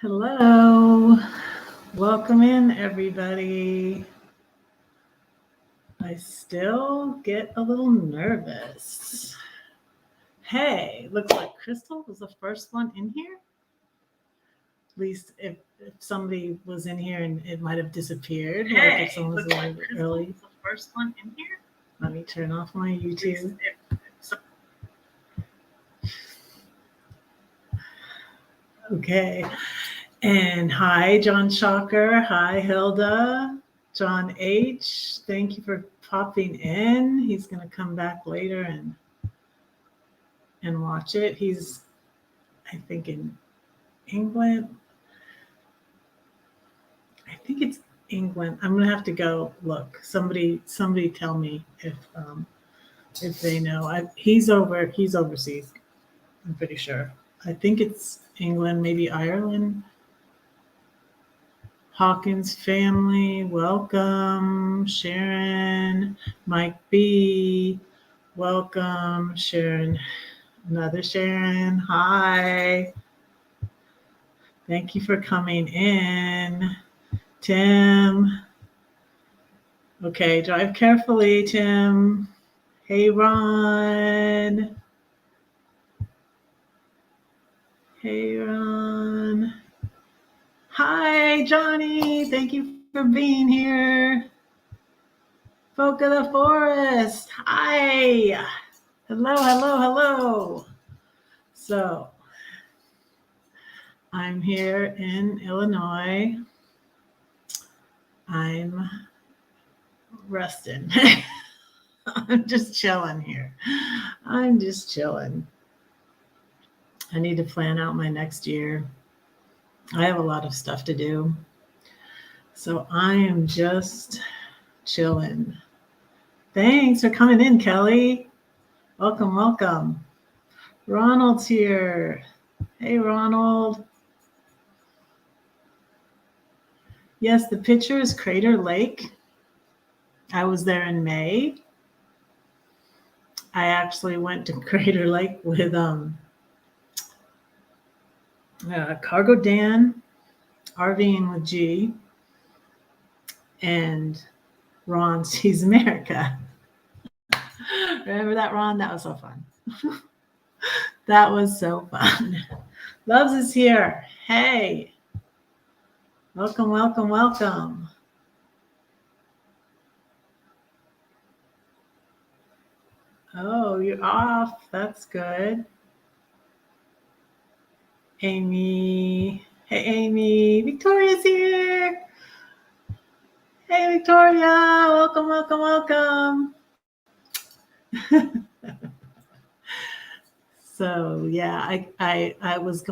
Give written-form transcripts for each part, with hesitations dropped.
Hello. Welcome in, everybody. I still get a little nervous. Hey, looks like Crystal was the first one in here. At least if somebody was in here and it might have disappeared. Hey, like if someone was a little bit early. Was the first one in here. Let me turn off my YouTube. Okay. And hi, John Shocker. Hi, Hilda. John H. Thank you for popping in. He's going to come back later and watch it. He's, I think, in England. I think it's England. I'm going to have to go look. Somebody tell me if they know. He's overseas. I'm pretty sure. I think it's England, maybe Ireland. Hawkins family, welcome. Sharon, Mike B, welcome. Sharon, another Sharon, hi. Thank you for coming in. Tim. Okay, drive carefully, Tim. Hey, Ron. Hey, Ron. Hi, Johnny. Thank you for being here. Folk of the Forest. Hi. Hello, hello, hello. So, I'm here in Illinois. I'm resting. I'm just chilling here. I'm just chilling. I need to plan out my next year. I have a lot of stuff to do. So I am just chilling. Thanks for coming in, Kelly. Welcome, welcome. Ronald's here. Hey, Ronald. Yes, the picture is Crater Lake. I was there in May. I actually went to Crater Lake with Cargo Dan, RVing with G, and Ron Sees America. Remember that, Ron? That was so fun. That was so fun. Loves is here. Hey. Welcome, welcome, welcome. Oh, you're off. That's good. Amy. Hey, Amy. Victoria's here. Hey, Victoria. Welcome, welcome, welcome. So yeah, I was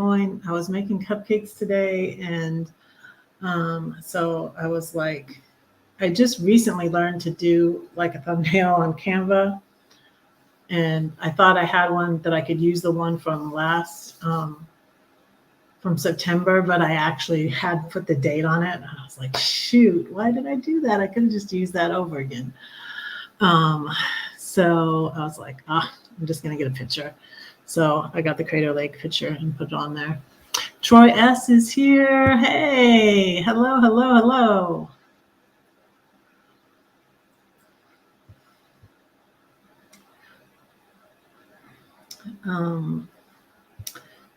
making cupcakes today, and so I was like, I just recently learned to do like a thumbnail on Canva, and I thought I had one that I could use, the one from from September, but I actually had put the date on it, and I was like, shoot, why did I do that? I could have just used that over again. So I was like, I'm just gonna get a picture. So I got the Crater Lake picture and put it on there. Troy S is here. Hey, hello, hello, hello.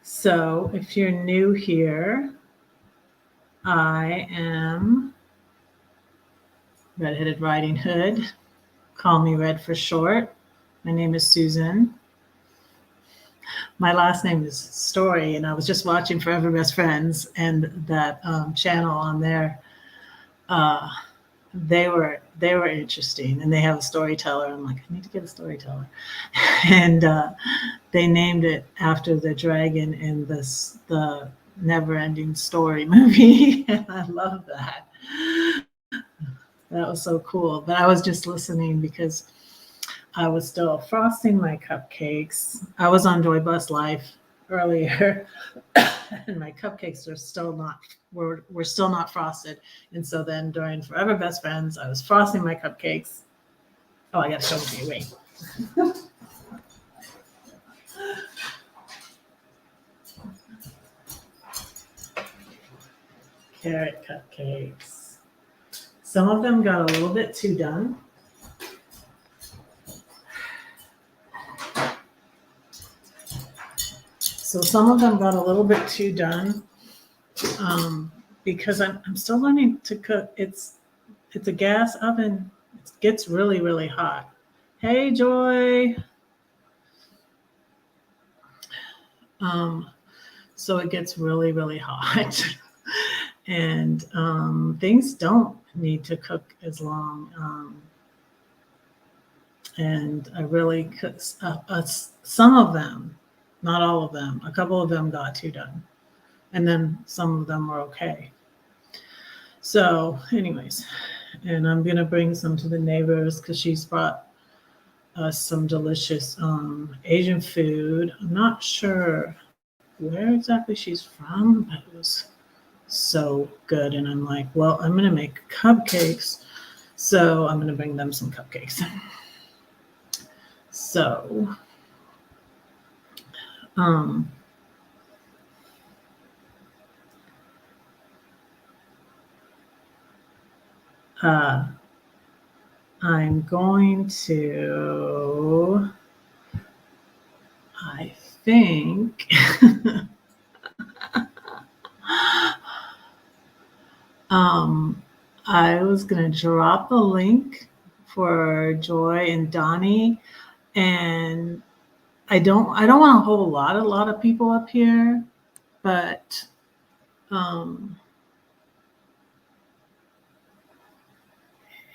So if you're new here, I am Red-Headed Riding Hood. Call me Red for short. My name is Susan. My last name is Story, and I was just watching Forever Best Friends, and that channel on there, they were interesting, and they have a storyteller. I'm like, I need to get a storyteller. And they named it after the dragon in the Never Ending Story movie. And I love that. That was so cool. But I was just listening because I was still frosting my cupcakes. I was on Joy Bus Life earlier, and my cupcakes are still not were still not frosted. And so then during Forever Best Friends, I was frosting my cupcakes. Oh, I got to show them to you. Wait. carrot cupcakes. Some of them got a little bit too done. So some of them got a little bit too done because I'm still learning to cook. It's a gas oven. It gets really, really hot. Hey, Joy. So it gets really, really hot. And things don't need to cook as long. And I really cook some of them, not all of them. A couple of them got too done. And then some of them were okay. So anyways, and I'm going to bring some to the neighbors because she's brought us some delicious Asian food. I'm not sure where exactly she's from, but it was so good. And I'm like, well, I'm going to make cupcakes. So I'm going to bring them some cupcakes. So, I'm going to, I think, I was going to drop the link for Joy and Donnie, and I don't want to hold a lot of people up here, but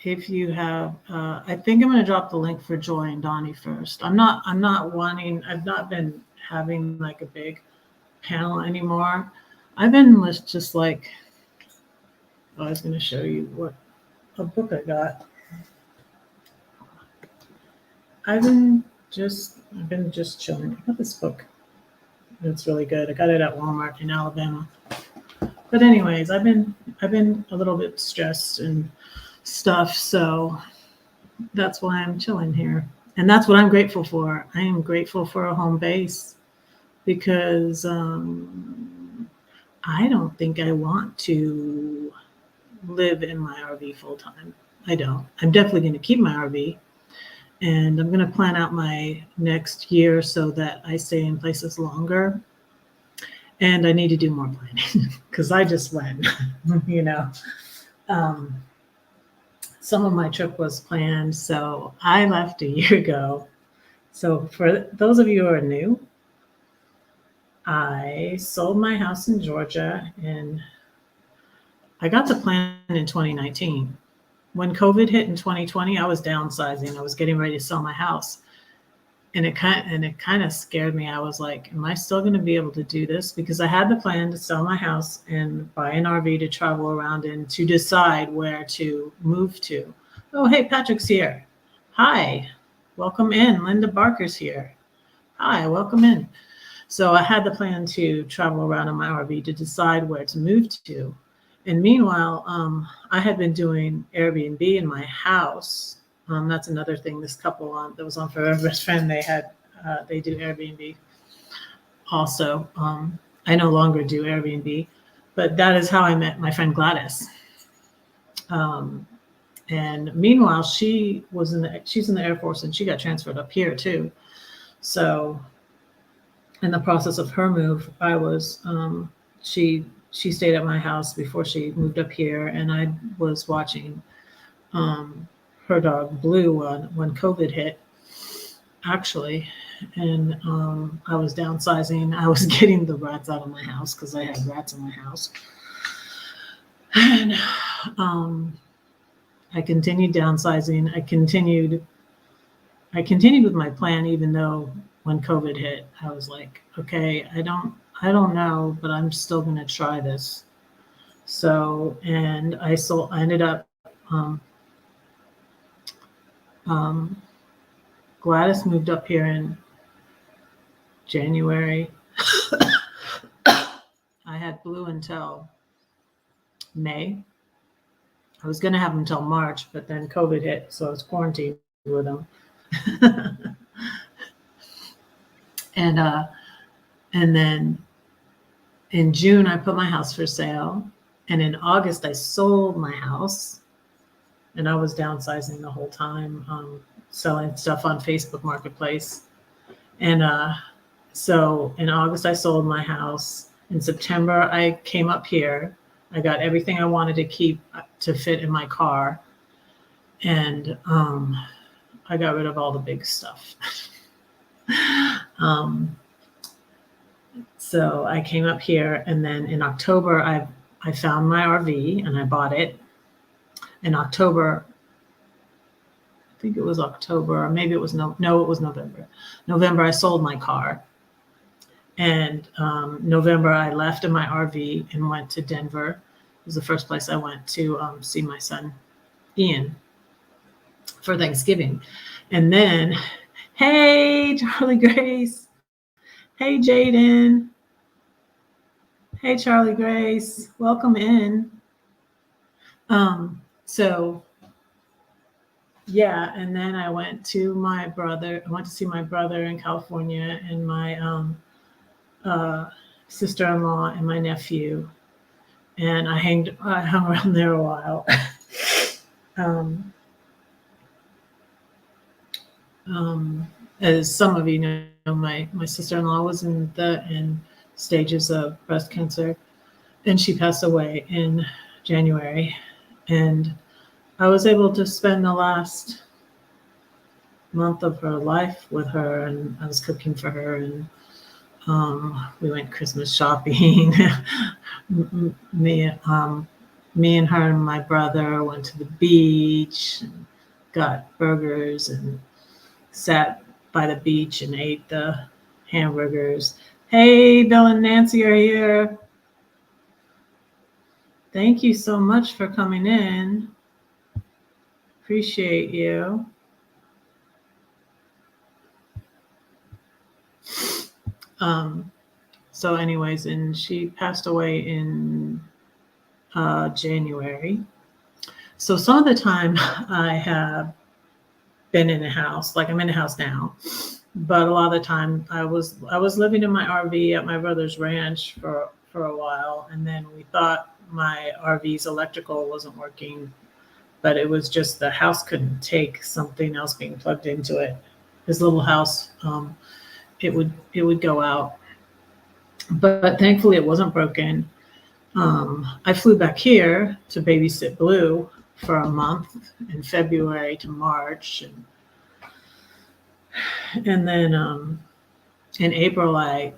if you have, I think I'm going to drop the link for Joy and Donnie first. I've not been having like a big panel anymore. I've been just like, I was going to show you what a book I got. I've been just chilling. I got this book. It's really good. I got it at Walmart in Alabama. But anyways, I've been a little bit stressed and stuff, so that's why I'm chilling here. And that's what I'm grateful for. I am grateful for a home base because I don't think I want to live in my RV full time. I don't. I'm definitely going to keep my RV, and I'm going to plan out my next year so that I stay in places longer. And I need to do more planning because I just went, some of my trip was planned. So I left a year ago. So for those of you who are new, I sold my house in Georgia and I got the plan in 2019. When COVID hit in 2020, I was downsizing. I was getting ready to sell my house. And it kind of scared me. I was like, am I still going to be able to do this? Because I had the plan to sell my house and buy an RV to travel around in to decide where to move to. Oh, hey, Patrick's here. Hi, welcome in. Linda Barker's here. Hi, welcome in. So I had the plan to travel around in my RV to decide where to move to. And meanwhile, I had been doing Airbnb in my house. That's another thing. This couple that was on Forever Best Friend, they do Airbnb. Also, I no longer do Airbnb, but that is how I met my friend Gladys. And meanwhile, she's in the Air Force and she got transferred up here too. So, in the process of her move, I was she stayed at my house before she moved up here, and I was watching her dog Blue when COVID hit, actually. And I was downsizing. I was getting the rats out of my house because I had rats in my house. And I continued downsizing. I continued with my plan, even though when COVID hit, I was like, okay, I don't know, but I'm still going to try this. So, and I ended up, Gladys moved up here in January. I had Blue until May. I was going to have him until March, but then COVID hit, so I was quarantined with him. And then in June, I put my house for sale. And in August, I sold my house, and I was downsizing the whole time, selling stuff on Facebook Marketplace. And so in August, I sold my house. In September, I came up here. I got everything I wanted to keep to fit in my car. And I got rid of all the big stuff. So I came up here, and then in October, I found my RV and I bought it. In October, I think it was October, or maybe it was it was November. November, I sold my car. And November, I left in my RV and went to Denver. It was the first place I went to see my son, Ian, for Thanksgiving. And then, hey, Charlie Grace. Hey, Jaden. Hey, Charlie Grace. Welcome in. So, yeah, and then I went to my brother. I went to see my brother in California, and my sister-in-law and my nephew. And I hung around there a while. As some of you know, my sister-in-law was in stages of breast cancer, and she passed away in January. And I was able to spend the last month of her life with her, and I was cooking for her, and we went Christmas shopping. me and her and my brother went to the beach and got burgers and sat by the beach and ate the hamburgers. Hey, Bill and Nancy are here. Thank you so much for coming in. Appreciate you. So anyways, and she passed away in January. So some of the time I have been in a house, like I'm in a house now, but a lot of the time I was living in my RV at my brother's ranch for a while, and then we thought my RV's electrical wasn't working, but it was just the house couldn't take something else being plugged into it. His little house, it would go out, but thankfully it wasn't broken. I flew back here to babysit Blue for a month in February to March, and then in April I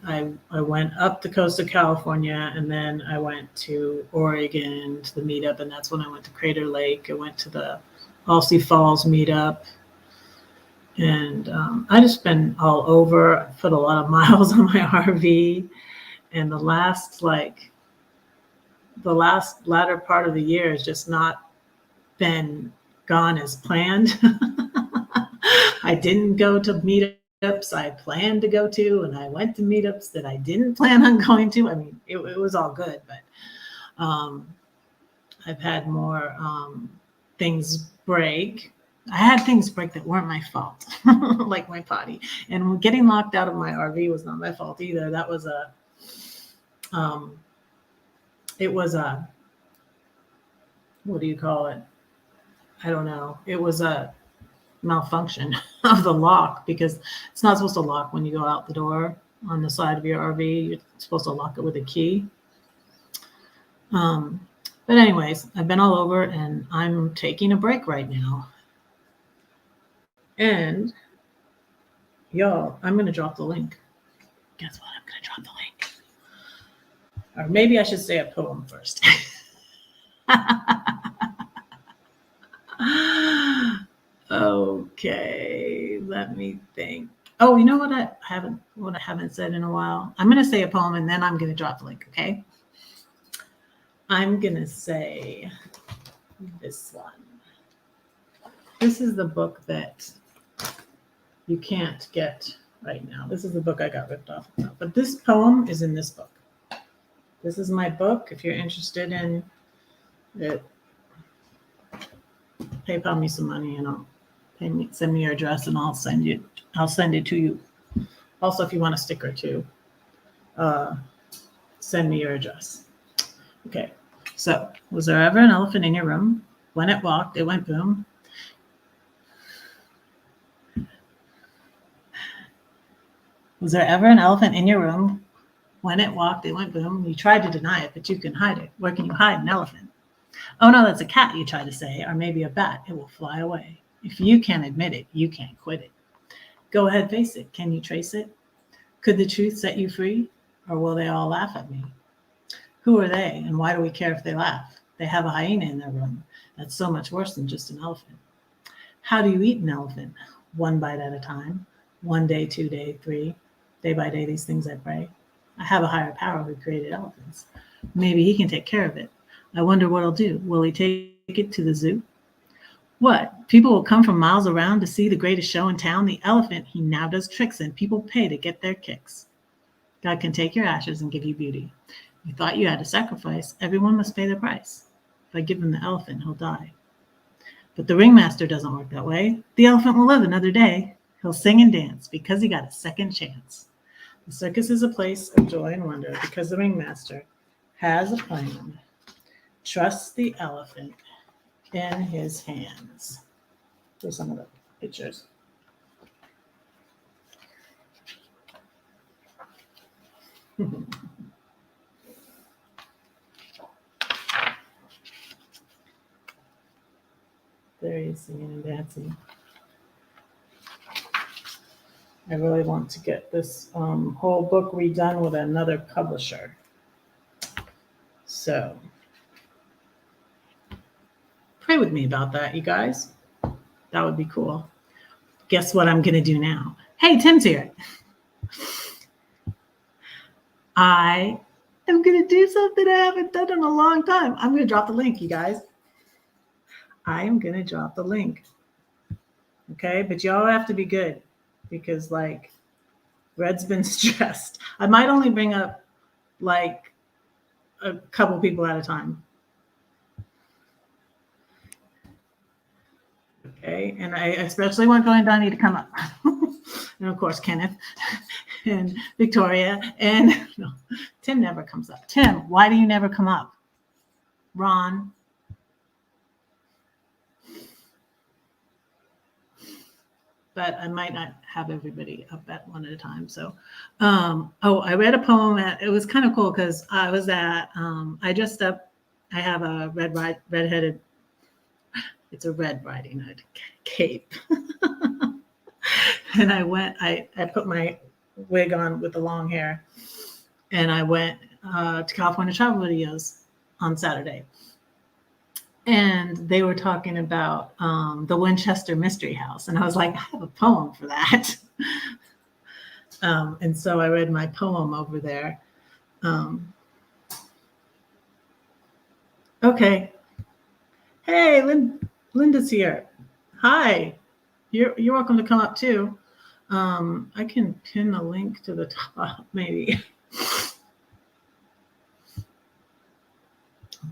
went up the coast of California, and then I went to Oregon to the meetup, and that's when I went to Crater Lake. I went to the Alsea Falls meetup, and I just been all over. I put a lot of miles on my RV, and the latter part of the year has just not been gone as planned. I didn't go to meetups I planned to go to, and I went to meetups that I didn't plan on going to. I mean, it was all good, but I've had more things break. I had things break that weren't my fault, like my potty. And getting locked out of my RV was not my fault either. That was what do you call it? I don't know. It was a malfunction of the lock, because it's not supposed to lock when you go out the door on the side of your RV. You're supposed to lock it with a key. But anyways, I've been all over, and I'm taking a break right now. And y'all, I'm going to drop the link. Guess what? I'm going to drop the link. Or maybe I should say a poem first. Okay, let me think. Oh, you know what I haven't said in a while? I'm going to say a poem, and then I'm going to drop the link, okay? I'm going to say this one. This is the book that you can't get right now. This is the book I got ripped off about. But this poem is in this book. This is my book. If you're interested in it, PayPal me some money, and send me your address, and I'll send it to you. Also, if you want a sticker too, send me your address. Okay. So, was there ever an elephant in your room? When it walked, it went boom. Was there ever an elephant in your room? When it walked, it went boom. You tried to deny it, but you can hide it. Where can you hide an elephant? Oh no, that's a cat, you try to say, or maybe a bat. It will fly away. If you can't admit it, you can't quit it. Go ahead, face it. Can you trace it? Could the truth set you free? Or will they all laugh at me? Who are they, and why do we care if they laugh? They have a hyena in their room. That's so much worse than just an elephant. How do you eat an elephant? One bite at a time. 1 day, 2 day, 3. Day by day, these things I pray. I have a higher power who created elephants. Maybe he can take care of it. I wonder what he'll do. Will he take it to the zoo? What? People will come from miles around to see the greatest show in town, the elephant he now does tricks in. People pay to get their kicks. God can take your ashes and give you beauty. You thought you had to sacrifice. Everyone must pay the price. If I give him the elephant, he'll die. But the ringmaster doesn't work that way. The elephant will live another day. He'll sing and dance because he got a second chance. The circus is a place of joy and wonder because the ringmaster has a plan. Trust the elephant in his hands. Here's some of the pictures. There he is singing and dancing. I really want to get this whole book redone with another publisher. So pray with me about that, you guys. That would be cool. Guess what I'm going to do now? Hey, Tim's here. I am going to do something I haven't done in a long time. I'm going to drop the link, you guys. I am going to drop the link. Okay, but y'all have to be good because, like, Red's been stressed. I might only bring up, like, a couple people at a time. Okay, and I especially want Joy and Donnie to come up. And, of course, Kenneth and Victoria. And no, Tim never comes up. Tim, why do you never come up? Ron. But I might not have everybody up at one at a time. So, I read a poem. It was kind of cool because I was at, I dressed up. I have a redheaded, it's a Red Riding Hood cape. And I put my wig on with the long hair. And I went to California Travel Videos on Saturday. And they were talking about the Winchester Mystery House. And I was like, I have a poem for that. And so I read my poem over there. Okay. Hey, Linda's here. Hi. You're welcome to come up too. I can pin a link to the top, maybe.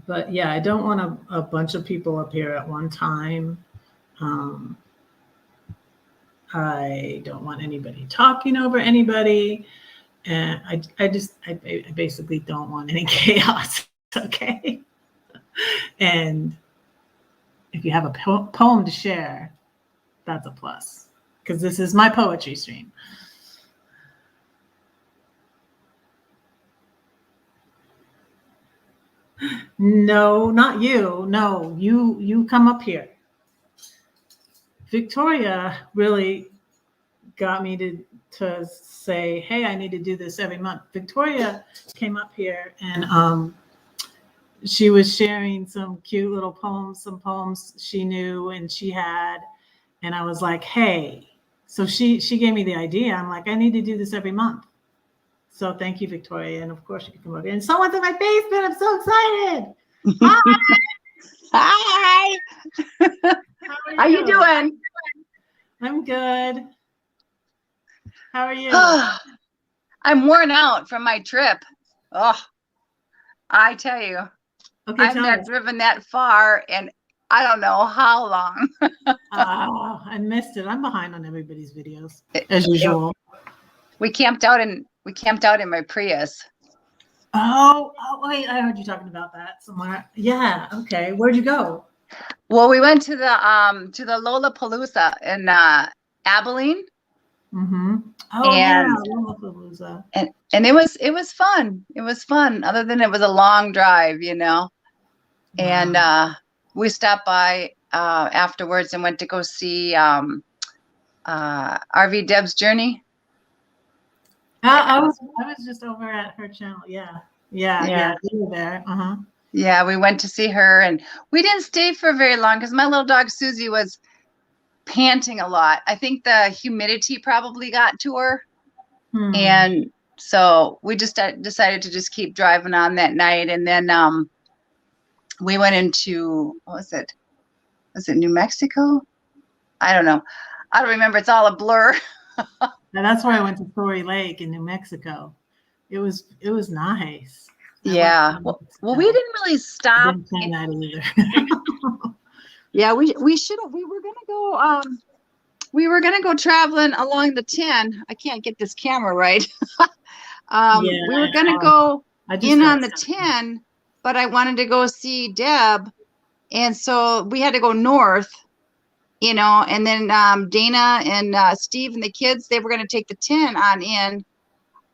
But yeah, I don't want a bunch of people up here at one time. I don't want anybody talking over anybody. And I basically don't want any chaos. Okay. And if you have a poem to share, that's a plus. Because this is my poetry stream. No, not you. No, you come up here. Victoria really got me to say, hey, I need to do this every month. Victoria came up here and she was sharing some cute little poems, some poems she knew and she had. And I was like, hey. So she gave me the idea. I'm like, I need to do this every month. So thank you, Victoria. And of course you can come over here. And someone's in my basement. I'm so excited. Hi. How you doing? I'm good. How are you? I'm worn out from my trip. Oh, I tell you, Okay, I've not driven that far in I don't know how long. Oh, I missed it. I'm behind on everybody's videos as usual. We camped out in my Prius. Oh, wait, I heard you talking about that somewhere. Yeah, okay. Where'd you go? Well, we went to the Lollapalooza in Abilene, Mm-hmm. Oh yeah, and Lollapalooza. and it was fun. It was fun. Other than it was a long drive, you know. And Wow. we stopped by afterwards and went to go see RV Debs Journey. I was just over at her channel. Yeah. Yeah, Yeah. yeah. You were there. Uh-huh. Yeah, we went to see her, and we didn't stay for very long because my little dog Susie was panting a lot. I think the humidity probably got to her, Hmm. and so we just decided to just keep driving on that night. And then we went into, what was it? Was it New Mexico? I don't know. I don't remember. It's all a blur. And that's why I went to Story Lake in New Mexico. It was nice. I like Yeah. New Well, we Mexico. didn't really I stop. didn't plan that either. Yeah, we should have. We were gonna go traveling along the 10. I can't get this camera right. Yeah, We were gonna go I just in got on the 10, but I wanted to go see Deb, and so we had to go north, you know. And then Dana and Steve and the kids, they were gonna take the 10 on in,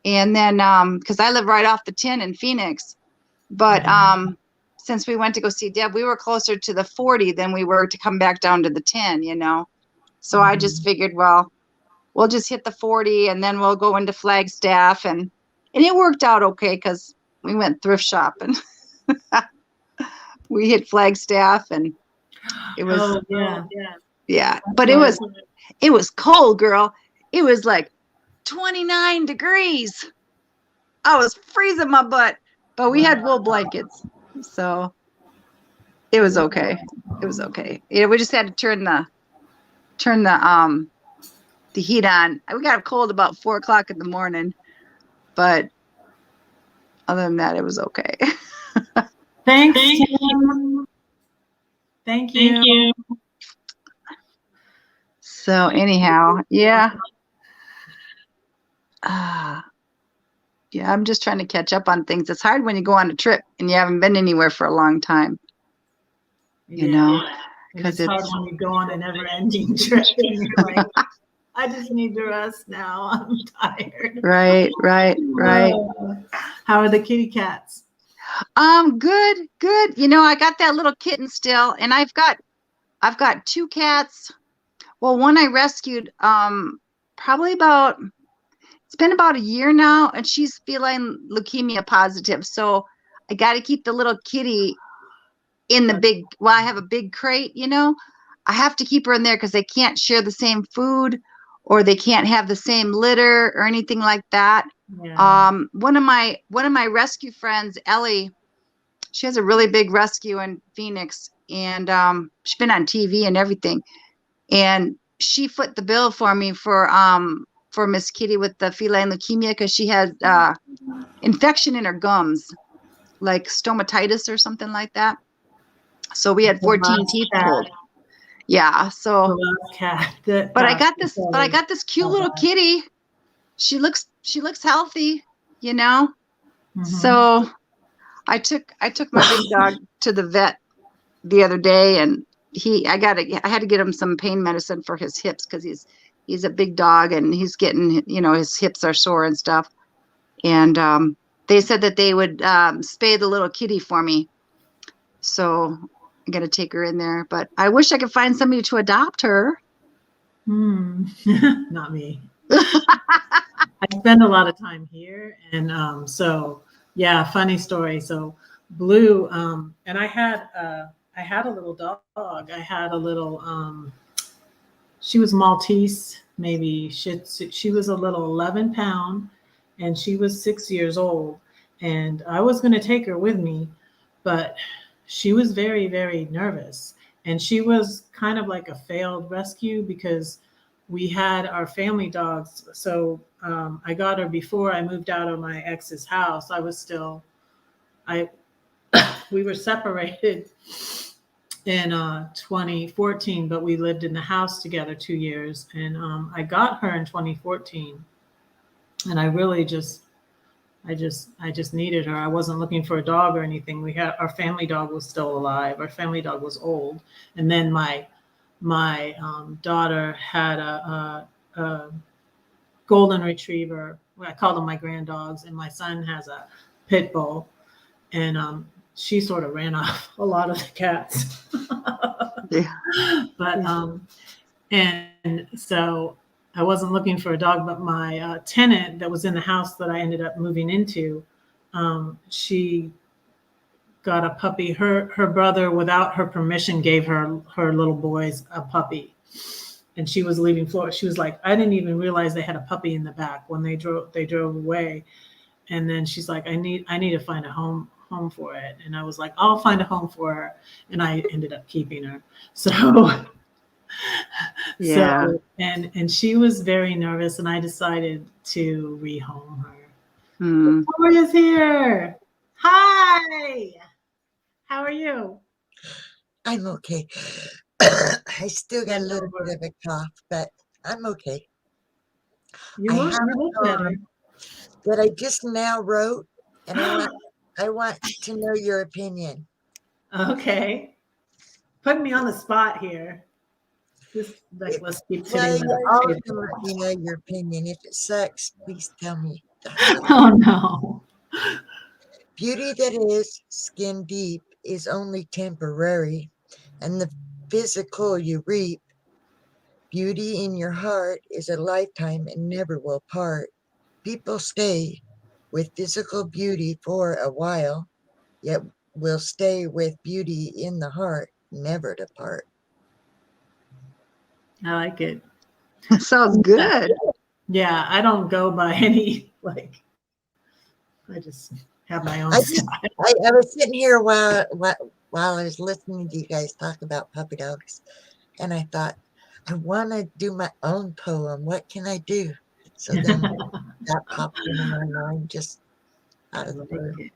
and then because I live right off the 10 in Phoenix, but since we went to go see Deb, we were closer to the 40 than we were to come back down to the 10, you know. So I just figured, well, we'll just hit the 40 and then we'll go into Flagstaff, and it worked out okay because we went thrift shopping. We hit Flagstaff, and it was Oh yeah. yeah, That's but why it was cold, girl. It was like 29 degrees. I was freezing my butt, but we had wool blankets, so it was okay. It was okay. Yeah, we just had to turn the heat on. We got cold about 4 o'clock in the morning, but other than that, it was okay. Thanks, Tim. Thank you. So anyhow, yeah. Yeah, I'm just trying to catch up on things. It's hard when you go on a trip and you haven't been anywhere for a long time, you know, because it's hard when you go on a never-ending trip and you're like, I just need to rest now. I'm tired. Right. How are the kitty cats? Good. You know, I got that little kitten still, and I've got two cats. Well, one I rescued probably it's been about a year now, and she's feline leukemia positive. So I got to keep the little kitty in I have a big crate, you know. I have to keep her in there because they can't share the same food, or they can't have the same litter or anything like that. Yeah. One of my rescue friends, Ellie, she has a really big rescue in Phoenix, and she's been on TV and everything. And she foot the bill for me for Miss Kitty with the feline leukemia because she has infection in her gums, like stomatitis or something like that. So we had 14 teeth pulled. Yeah. So, but I got this cute little kitty. She looks healthy, you know. So I took my big dog to the vet the other day, and I had to get him some pain medicine for his hips because he's a big dog and he's getting, you know, his hips are sore and stuff. And they said that they would spay the little kitty for me. So I'm gonna take her in there, but I wish I could find somebody to adopt her. Not me. I spend a lot of time here, and so yeah, funny story. So Blue, and I had a little dog. I had a little. She was Maltese, maybe she was a little 11 pound, and she was 6 years old. And I was going to take her with me, but she was very, very nervous. And she was kind of like a failed rescue because we had our family dogs. So I got her before I moved out of my ex's house. I we were separated in 2014, but we lived in the house together 2 years. And I got her in 2014, and I really just I just needed her. I wasn't looking for a dog or anything. We had our family dog was still alive. Our family dog was old, and then my daughter had a golden retriever. I call them my grand dogs, and my son has a pit bull, and she sort of ran off a lot of the cats. Yeah. But and so I wasn't looking for a dog, but my tenant that was in the house that I ended up moving into, she got a puppy. Her brother, without her permission, gave her little boys a puppy, and she was leaving Florida. She was like, I didn't even realize they had a puppy in the back when they drove away. And then she's like, I need to find a home for it. And I was like, I'll find a home for her. And I ended up keeping her. So Yeah. so and she was very nervous, and I decided to rehome her. Hmm. Victoria's here. Hi. How are you? I'm okay. I still got a little bit of a cough, but I'm okay. You I look have a better. poem that I just now wrote, and I want to know your opinion. Okay. Put me on the spot here. Just like let's keep Well, sitting at you the all table. can let me know your opinion. If it sucks, please tell me. Oh no. Beauty that is skin deep is only temporary, and the physical you reap. Beauty in your heart is a lifetime and never will part. People stay with physical beauty for a while, yet will stay with beauty in the heart, never depart. I like it. Sounds good. Yeah, I don't go by any like I just have my own I style. just I was sitting here while I was listening to you guys talk about puppy dogs, and I thought, I want to do my own poem. What can I do? So then that popped into my mind just out I of the like blue. it.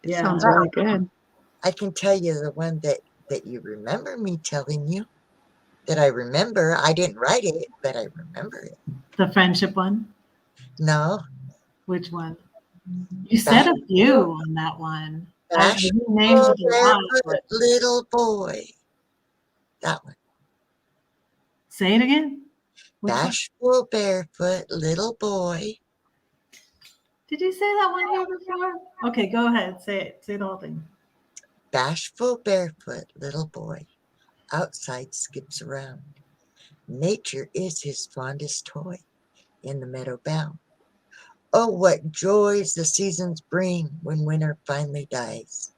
It Yeah. sounds really good. I can tell you the one that you remember me telling you that I remember. I didn't write it, but I remember it. The friendship one? No, Which one? You said bash, a few on that one. I you named bashful it a lot, barefoot but little boy. That one. say it again. Which one? Bashful barefoot little boy. Did you say that one here before? Okay, go ahead. Say it. Say the whole thing. Bashful barefoot little boy. Outside skips around. Nature is his fondest toy. In the meadow bound. Oh, what joys the seasons bring when winter finally dies.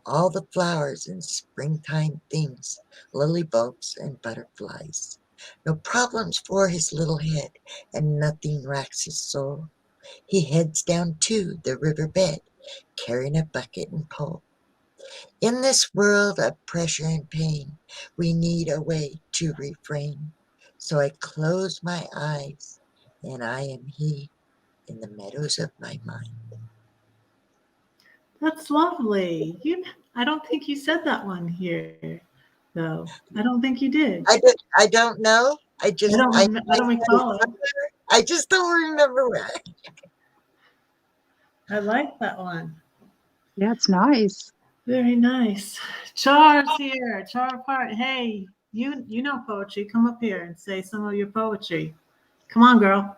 All the flowers and springtime things, lily bulbs and butterflies. No problems for his little head, and nothing racks his soul. He heads down to the riverbed, carrying a bucket and pole. In this world of pressure and pain, we need a way to refrain. So I close my eyes, and I am he in the meadows of my mind. That's lovely. I don't think you said that one here, though. I don't think you did. I don't know. I don't recall it. I just don't remember where. I like that one. Yeah, it's nice. Very nice. Char's here. Char Part. Hey, you know poetry. Come up here and say some of your poetry. Come on, girl.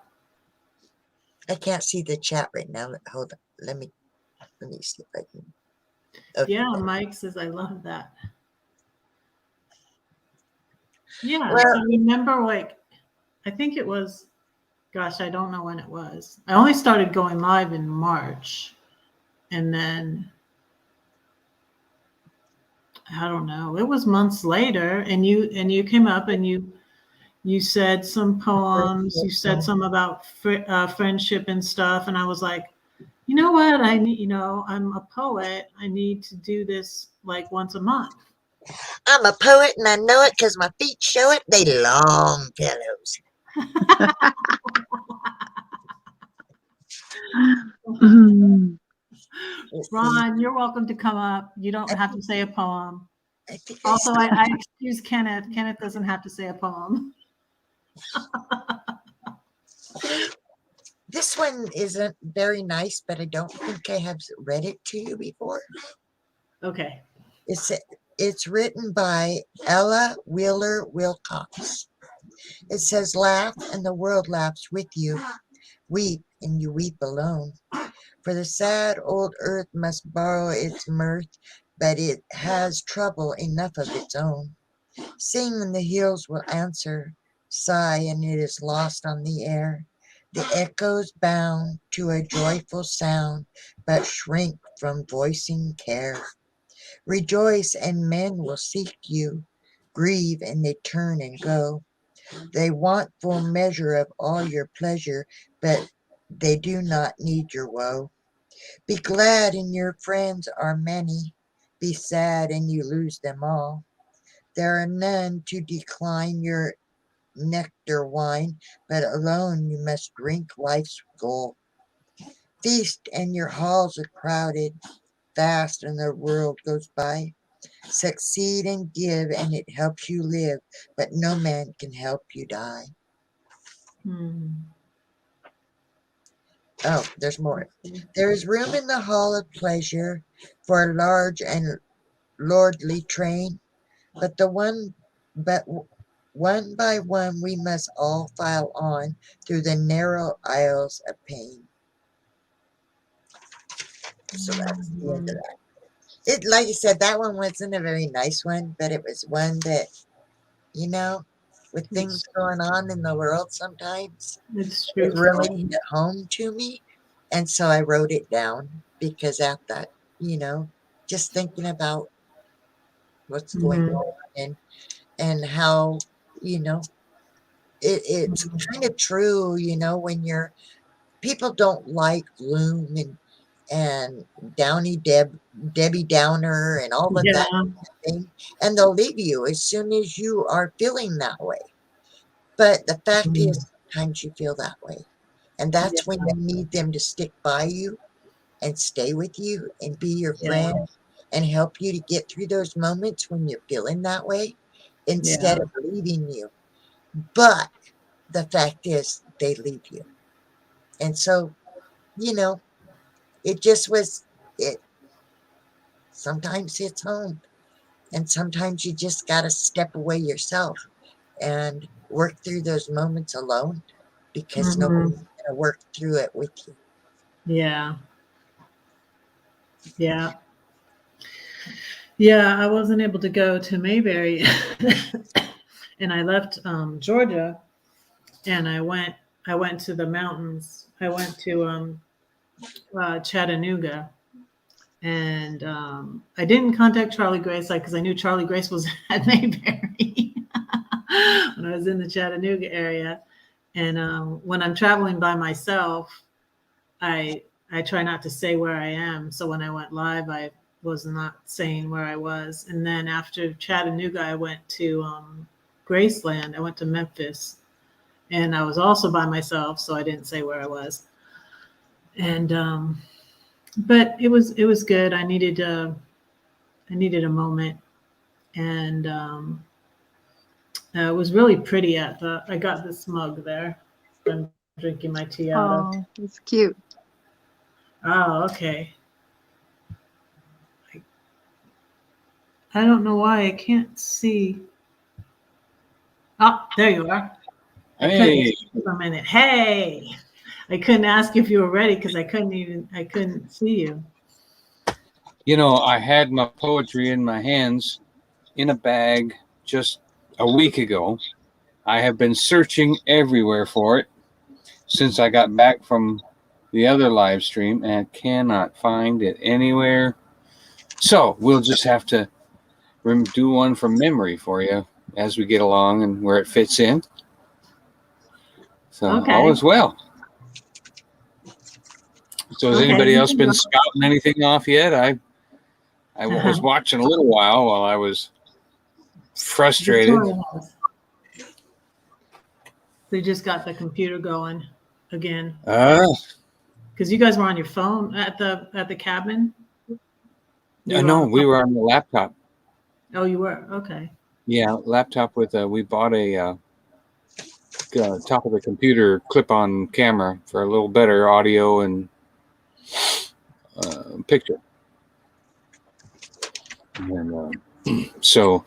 I can't see the chat right now. Hold on. Let me see if I can. Okay. Yeah, Mike says I love that. Yeah. Well, So remember, like, I think it was. Gosh, I don't know when it was. I only started going live in March, and then I don't know. It was months later, and you came up and you said some poems. You said some about friendship and stuff, and I was like, you know what? I need. I'm a poet. I need to do this like once a month. I'm a poet and I know it because my feet show it. They long pillows. Mhm. Ron, you're welcome to come up. You don't have to say a poem. I think Also, I excuse Kenneth. Kenneth doesn't have to say a poem. This one isn't very nice, but I don't think I have read it to you before. Okay. It's written by Ella Wheeler Wilcox. It says, laugh and the world laughs with you. Weep and you weep alone. For the sad old earth must borrow its mirth, but it has trouble enough of its own. Sing and the hills will answer, sigh and it is lost on the air. The echoes bound to a joyful sound, but shrink from voicing care. Rejoice and men will seek you, grieve and they turn and go. They want full measure of all your pleasure, but they do not need your woe. Be glad and your friends are many, be sad and you lose them all. There are none to decline your nectar wine, but alone you must drink life's gall. Feast and your halls are crowded, fast and the world goes by. Succeed and give and it helps you live, but no man can help you die. Oh, there's more. There is room in the hall of pleasure for a large and lordly train, but one by one we must all file on through the narrow aisles of pain. So that's the end of that. It, like you said, that one wasn't a very nice one, but it was one that, you know, with things going on in the world sometimes, It's it true. really hit home to me. And so I wrote it down because at that, just thinking about what's going on and how, you know, it's kind of true, when people don't like gloom and Debbie Downer and all of that Yeah. thing, and they'll leave you as soon as you are feeling that way. But the fact is, sometimes you feel that way, and that's when you need them to stick by you and stay with you and be your friend and help you to get through those moments when you're feeling that way instead of leaving you. But the fact is, they leave you. And so, it just was it. Sometimes it's home, and sometimes you just got to step away yourself and work through those moments alone because nobody's going to work through it with you. Yeah. Yeah. Yeah. I wasn't able to go to Mayberry and I left Georgia and I went to the mountains. I went to Chattanooga. And I didn't contact Charlie Grace because I knew Charlie Grace was at Mayberry when I was in the Chattanooga area. And when I'm traveling by myself, I try not to say where I am. So when I went live, I was not saying where I was. And then after Chattanooga, I went to Graceland. I went to Memphis, and I was also by myself, so I didn't say where I was. And but it was good. I needed a moment, and it was really pretty at the. I got this mug there. I'm drinking my tea out of. Oh, it's cute. Oh, okay. I don't know why I can't see. Oh, there you are. I couldn't see for a minute. Hey, I couldn't ask if you were ready because I couldn't see you. I had my poetry in my hands in a bag just a week ago. I have been searching everywhere for it since I got back from the other live stream and cannot find it anywhere. So we'll just have to do one from memory for you as we get along and where it fits in. So all is well. So has anybody else been scouting anything off yet? I was watching a little while I was frustrated. So you just got the computer going again. Because you guys were on your phone at the cabin. No, we were on the laptop. Oh, you were? Okay. Yeah, laptop with we bought a top of the computer clip-on camera for a little better audio and picture. And so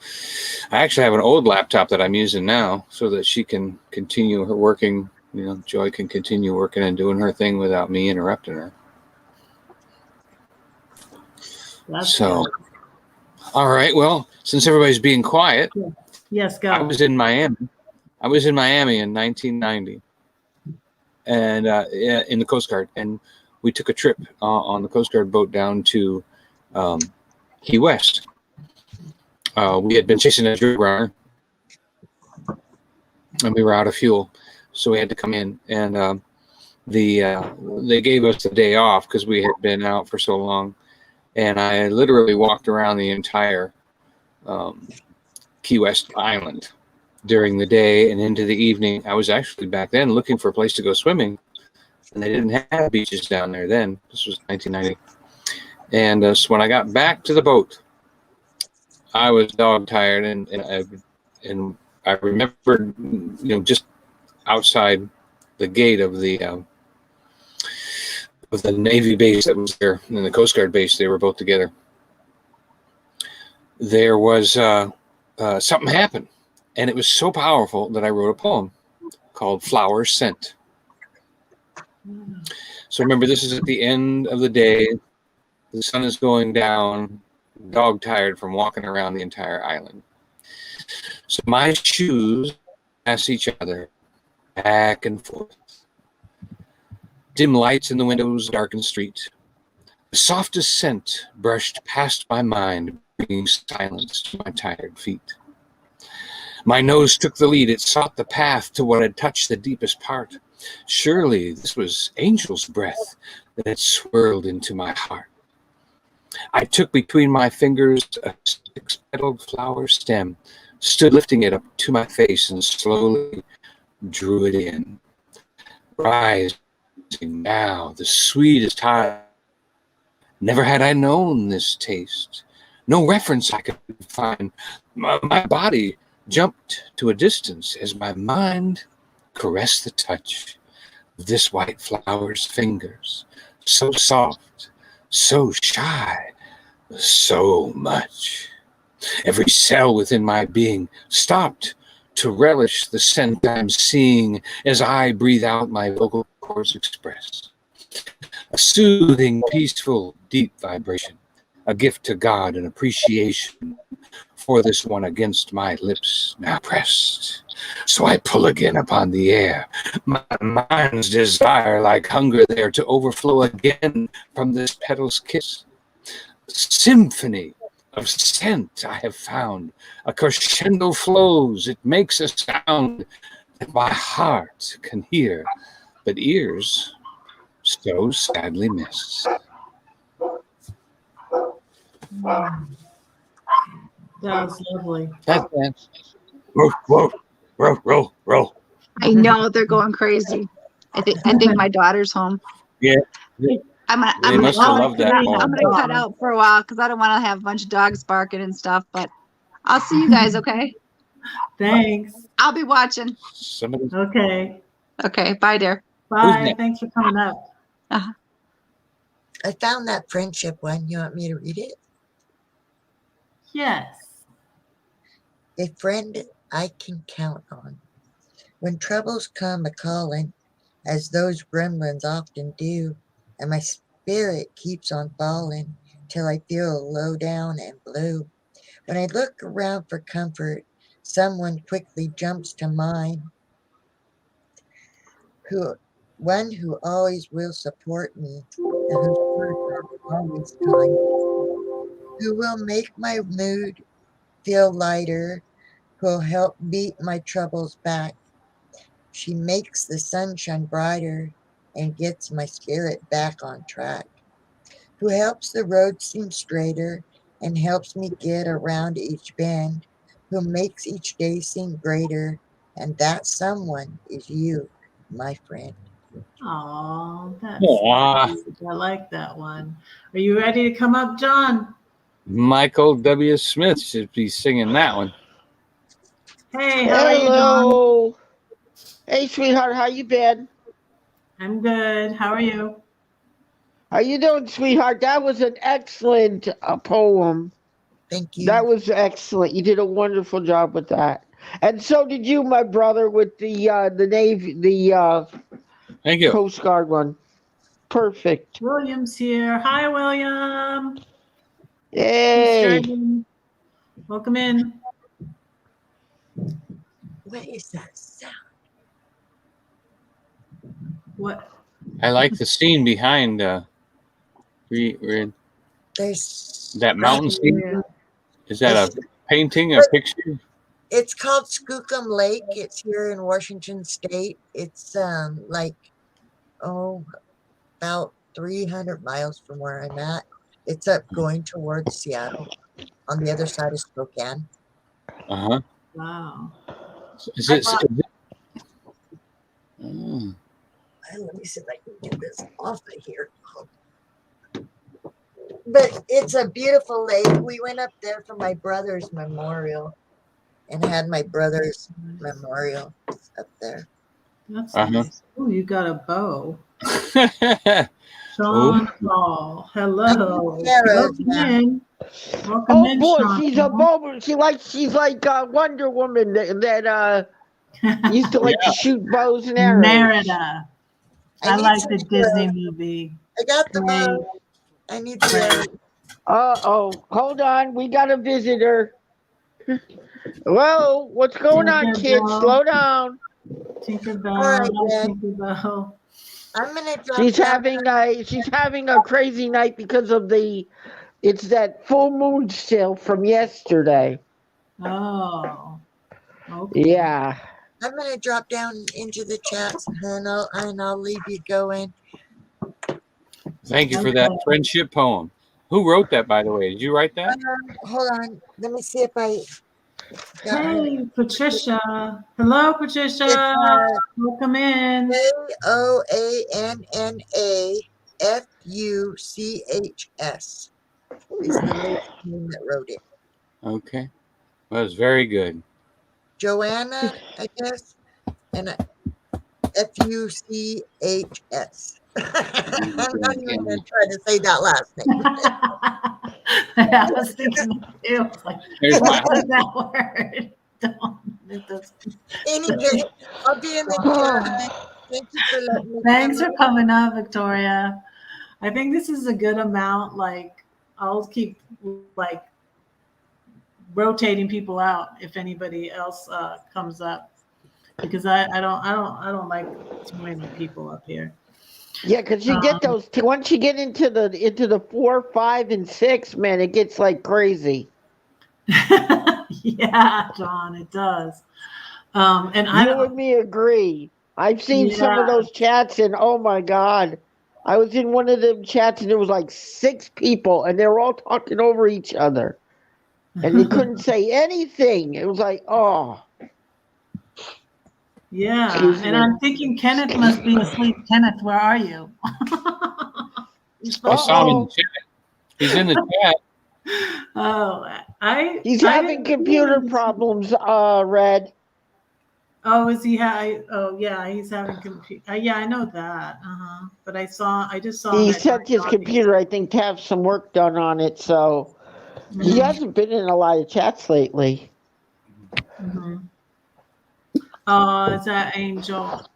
I actually have an old laptop that I'm using now so that she can continue her working, Joy can continue working and doing her thing without me interrupting her. That's So, good. all right. Well, since everybody's being quiet, Yes, go. I was in Miami. I was in Miami in 1990 and in the Coast Guard. And we took a trip on the Coast Guard boat down to Key West. We had been chasing a drug runner, and we were out of fuel, so we had to come in. And they gave us the day off because we had been out for so long. And I literally walked around the entire Key West Island during the day and into the evening. I was actually back then looking for a place to go swimming, and they didn't have beaches down there then. This was 1990. And so when I got back to the boat, I was dog tired, and I remembered, just outside the gate of the Navy base that was there and the Coast Guard base. They were both together. There was something happened, and it was so powerful that I wrote a poem called "Flower Scent." So remember, this is at the end of the day. The sun is going down. Dog tired from walking around the entire island. So my shoes pass each other back and forth. Dim lights in the windows, darkened street. The softest scent brushed past my mind, bringing silence to my tired feet. My nose took the lead. It sought the path to what had touched the deepest part. Surely this was angel's breath that had swirled into my heart. I took between my fingers a six-petaled flower stem, stood lifting it up to my face, and slowly drew it in. Rising now, the sweetest high. Never had I known this taste. No reference I could find. My body jumped to a distance as my mind caressed the touch of this white flower's fingers, so soft, so shy, so much. Every cell within my being stopped to relish the scent I'm seeing as I breathe out, my vocal cords express. A soothing, peaceful, deep vibration, a gift to God, an appreciation for this one against my lips now pressed. So I pull again upon the air, my mind's desire like hunger there to overflow again from this petal's kiss. Symphony of scent I have found, a crescendo flows, it makes a sound that my heart can hear, but ears so sadly miss. That was lovely. That's roll. I know they're going crazy. I think my daughter's home. Yeah. I'm They must have loved that I'm poem. gonna cut out for a while because I don't want to have a bunch of dogs barking and stuff. But I'll see you guys. Okay. Thanks. I'll be watching. Somebody. Okay. Okay. Bye, dear. Bye. next? Thanks for coming up. I found that friendship one. You want me to read it? Yes. A friend I can count on. When troubles come a-calling, as those gremlins often do, and my spirit keeps on falling till I feel low down and blue. When I look around for comfort, someone quickly jumps to mind, one who always will support me, and whose words are always kind, who will make my mood feel lighter, who'll help beat my troubles back. She makes the sun shine brighter and gets my spirit back on track, who helps the road seem straighter and helps me get around each bend, who makes each day seem greater, and that someone is you, my friend. Oh, that's Aw. sweet. I like that one. Are you ready to come up, John? Michael W. Smith should be singing that one. Hey, how are you, John? Hello. Hey, sweetheart, how you been? I'm good. How are you? How you doing, sweetheart? That was an excellent poem. Thank you. That was excellent. You did a wonderful job with that. And so did you, my brother, with the Navy, the Thank you. Coast Guard one. Perfect. William's here. Hi, William. Peace Hey. Dragon. Welcome in. What is that sound? What? I like the scene behind we're in There's that mountain scene. Yeah. Is that a painting, a picture? It's called Skookum Lake. It's here in Washington State. It's about 300 miles from where I'm at. It's up going towards Seattle on the other side of Spokane. Uh-huh. Wow. Is it? Oh. Let me see if I can get this off of here. But it's a beautiful lake. We went up there for my brother's memorial and had my brother's memorial up there. That's Uh-huh. nice. Oh, you got a bow. Oh. Sean Paul. Hello. Sarah, Welcome in. Welcome Oh in, boy, Sean she's a Paul. moment. She's like Wonder Woman that used to like to shoot bows and arrows. Merida. I need like some the Disney movie. I got the Great. bow. I need the arrow. Uh-oh. Hold on. We got a visitor. Hello. What's going on, kids? Tinkerbell. Slow down. Tinkerbell. All right, Hi, Dad. Tinkerbell. I'm gonna drop She's down. having a crazy night because of it's that full moon still from yesterday. Oh. Okay. Yeah. I'm gonna drop down into the chats and I'll leave you going. Thank you for that friendship poem. Who wrote that, by the way? Did you write that? Hold on. Let me see if I got her. Hey, Patricia. Hello, Patricia. It's Welcome in. JoannaFuchs is the name that wrote it. Okay. Well, it's very good. Joanna, I guess, and Fuchs. I'm not even going to try to say that last name. I was thinking it was like, Here's my what is that word? It doesn't. Anyway, I'll be in the chat. Thank you for letting me Thanks come for coming up, Victoria. I think this is a good amount. Like, I'll keep like rotating people out if anybody else comes up, because I don't like too many people up here. Yeah, because you get those once you get into the 4, 5, and 6, man, it gets like crazy. Yeah, John, it does. And you and me agree. I've seen some of those chats, and oh my God, I was in one of them chats, and there was like 6 people, and they were all talking over each other, and they couldn't say anything. It was like, oh. Yeah, and I'm thinking Kenneth must be asleep. Kenneth, where are you? I saw him in the chat. He's in the chat. Oh, he's having computer problems, Red. Oh, is he? Oh, yeah, he's having computer. Yeah, I know that. But I just saw. He sent his computer, I think, to have some work done on it. So he hasn't been in a lot of chats lately. Oh, is that Angel?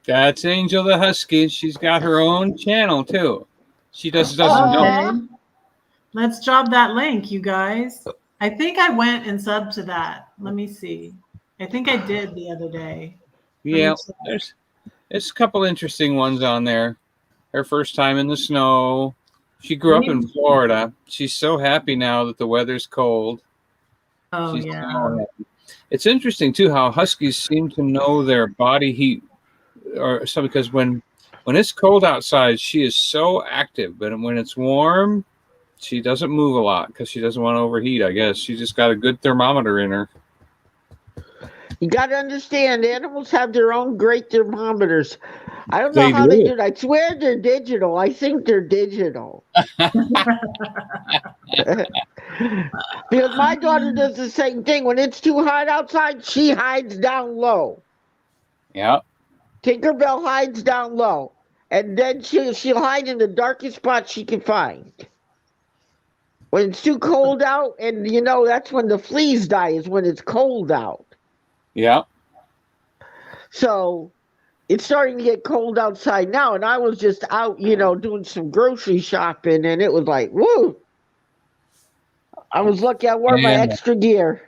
That's Angel the Husky. She's got her own channel too. She doesn't know. Let's drop that link, you guys. I think I went and subbed to that. Let me see. I think I did the other day. Yeah, there's a couple interesting ones on there. Her first time in the snow. She grew up in Florida. She's so happy now that the weather's cold. Oh, She's yeah. so happy. It's interesting too how Huskies seem to know their body heat, or so, because when it's cold outside, she is so active, but when it's warm, she doesn't move a lot because she doesn't want to overheat. I guess she just got a good thermometer in her. You got to understand, animals have their own great thermometers. I don't know how they do it. I swear they're digital. I think they're digital. Because my daughter does the same thing. When it's too hot outside, she hides down low. Yeah. Tinkerbell hides down low, and then she'll hide in the darkest spot she can find. When it's too cold out, and that's when the fleas die, is when it's cold out. Yeah. So it's starting to get cold outside now, and I was just out, doing some grocery shopping, and it was like, woo! I was lucky I wore my Yeah. extra gear.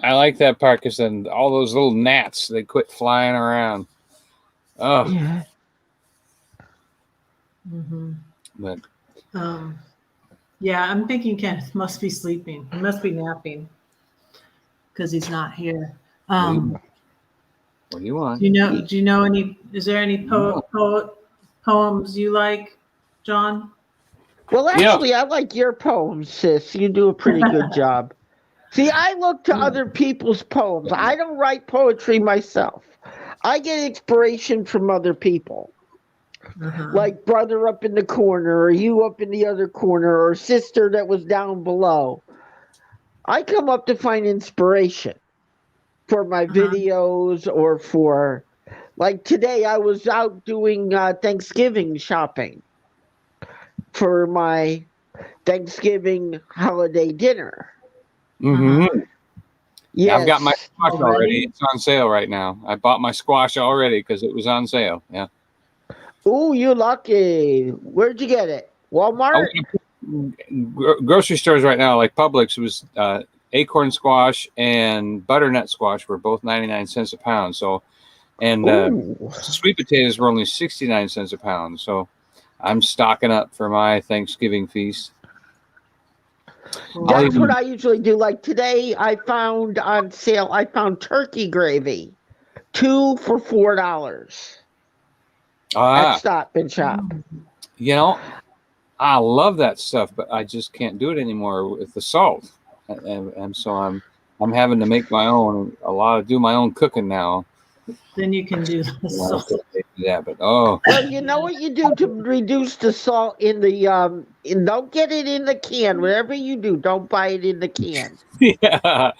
I like that part because then all those little gnats, they quit flying around. Oh, Yeah. Mm-hmm. but Yeah, I'm thinking Kenneth must be sleeping. He must be napping because he's not here. what do you want? Do you know any? Is there any poems you like, John? Well, Yeah. actually, I like your poems, sis. You do a pretty good job. See, I look to other people's poems. I don't write poetry myself. I get inspiration from other people. Like brother up in the corner, or you up in the other corner, or sister that was down below. I come up to find inspiration for my videos, or for, like today, I was out doing Thanksgiving shopping for my Thanksgiving holiday dinner. Mm-hmm. Yes. I've got my squash already. It's on sale right now. I bought my squash already because it was on sale. Yeah. Ooh, you lucky. Where'd you get it? Walmart? Grocery stores right now, like Publix, was acorn squash and butternut squash were both 99 cents a pound. So, and sweet potatoes were only 69 cents a pound. So, I'm stocking up for my Thanksgiving feast. That's what I usually do. Like today, I found on sale, I found turkey gravy, 2 for $4 at Stop and Shop. You know, I love that stuff, but I just can't do it anymore with the salt, and so I'm having to make my own. Do my own cooking now. Then you can do the salt. Yeah, but Well, you know what you do to reduce the salt in the don't get it in the can. Whatever you do, don't buy it in the can. Yeah,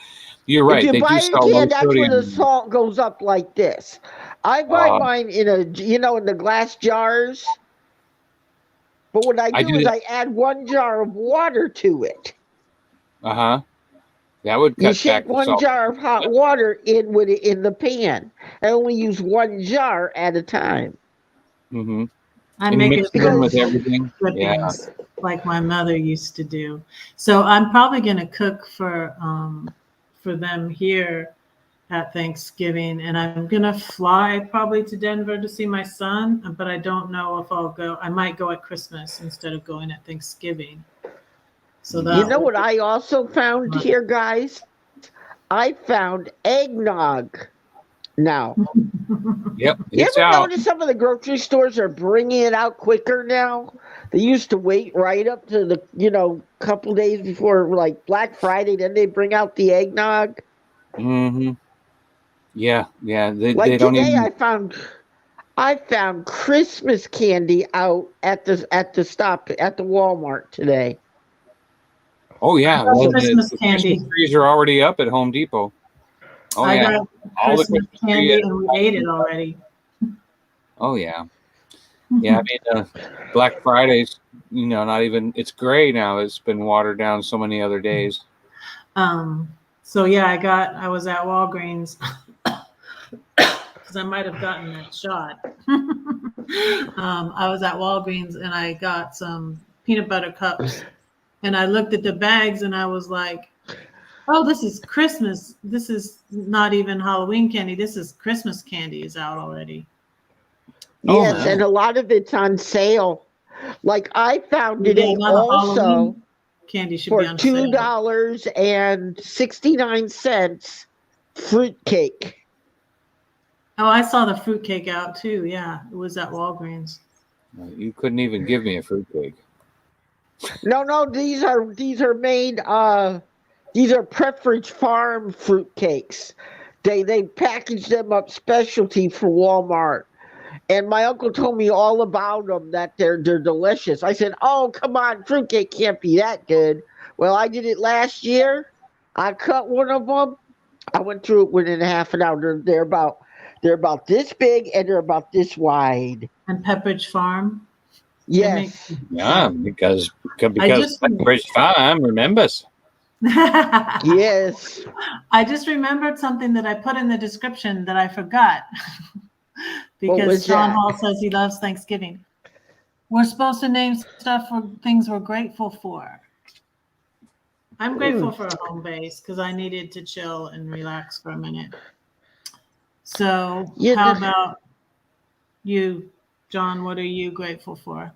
you're right. If you they buy do it in sell a can, low that's where sodium. the salt goes up like this. I buy mine in in the glass jars. But what I do is I add 1 jar of water to it. That would cut You back shake the 1 salt. jar of hot water in with it in the pan. I only use 1 jar at a time. Mm-hmm. I and make mix it them with everything. drippings, like my mother used to do. So I'm probably going to cook for them here at Thanksgiving, and I'm going to fly probably to Denver to see my son, but I don't know if I'll go. I might go at Christmas instead of going at Thanksgiving. So that you know what I also found here, guys? I found eggnog now. Yep. You ever notice some of the grocery stores are bringing it out quicker now? They used to wait right up to the, couple days before, like Black Friday, then they bring out the eggnog. Mm-hmm. Yeah. They don't today even. I found Christmas candy out at the Walmart today. Oh yeah, Christmas candy. Christmas trees are already up at Home Depot. Oh I yeah, got Christmas candy and we ate it already. Oh yeah, yeah. I mean, Black Friday's, not even. It's gray now. It's been watered down so many other days. So yeah, I was at Walgreens because I might have gotten that shot. I was at Walgreens and I got some peanut butter cups. And I looked at the bags and I was like, oh, this is Christmas. This is not even Halloween candy. This is Christmas candy is out already. Yes, and a lot of it's on sale. Like I found today also candy should for be on sale. $2.69 fruitcake. Oh, I saw the fruitcake out too. Yeah, it was at Walgreens. You couldn't even give me a fruitcake. No, these are made these are Pepperidge Farm fruitcakes. They package them up specialty for Walmart. And my uncle told me all about them, that they're delicious. I said, "Oh, come on, fruitcake can't be that good." Well, I did it last year. I cut one of them. I went through it within half an hour. They're They're about this big and they're about this wide. And Pepperidge Farm. Yes. Yeah, because I just Bridge Farm remembers. Yes. I just remembered something that I put in the description that I forgot. What Because was Sean that? Hall says he loves Thanksgiving. We're supposed to name stuff for things we're grateful for. I'm grateful for a home base because I needed to chill and relax for a minute. So, Yeah, how about you, John? What are you grateful for?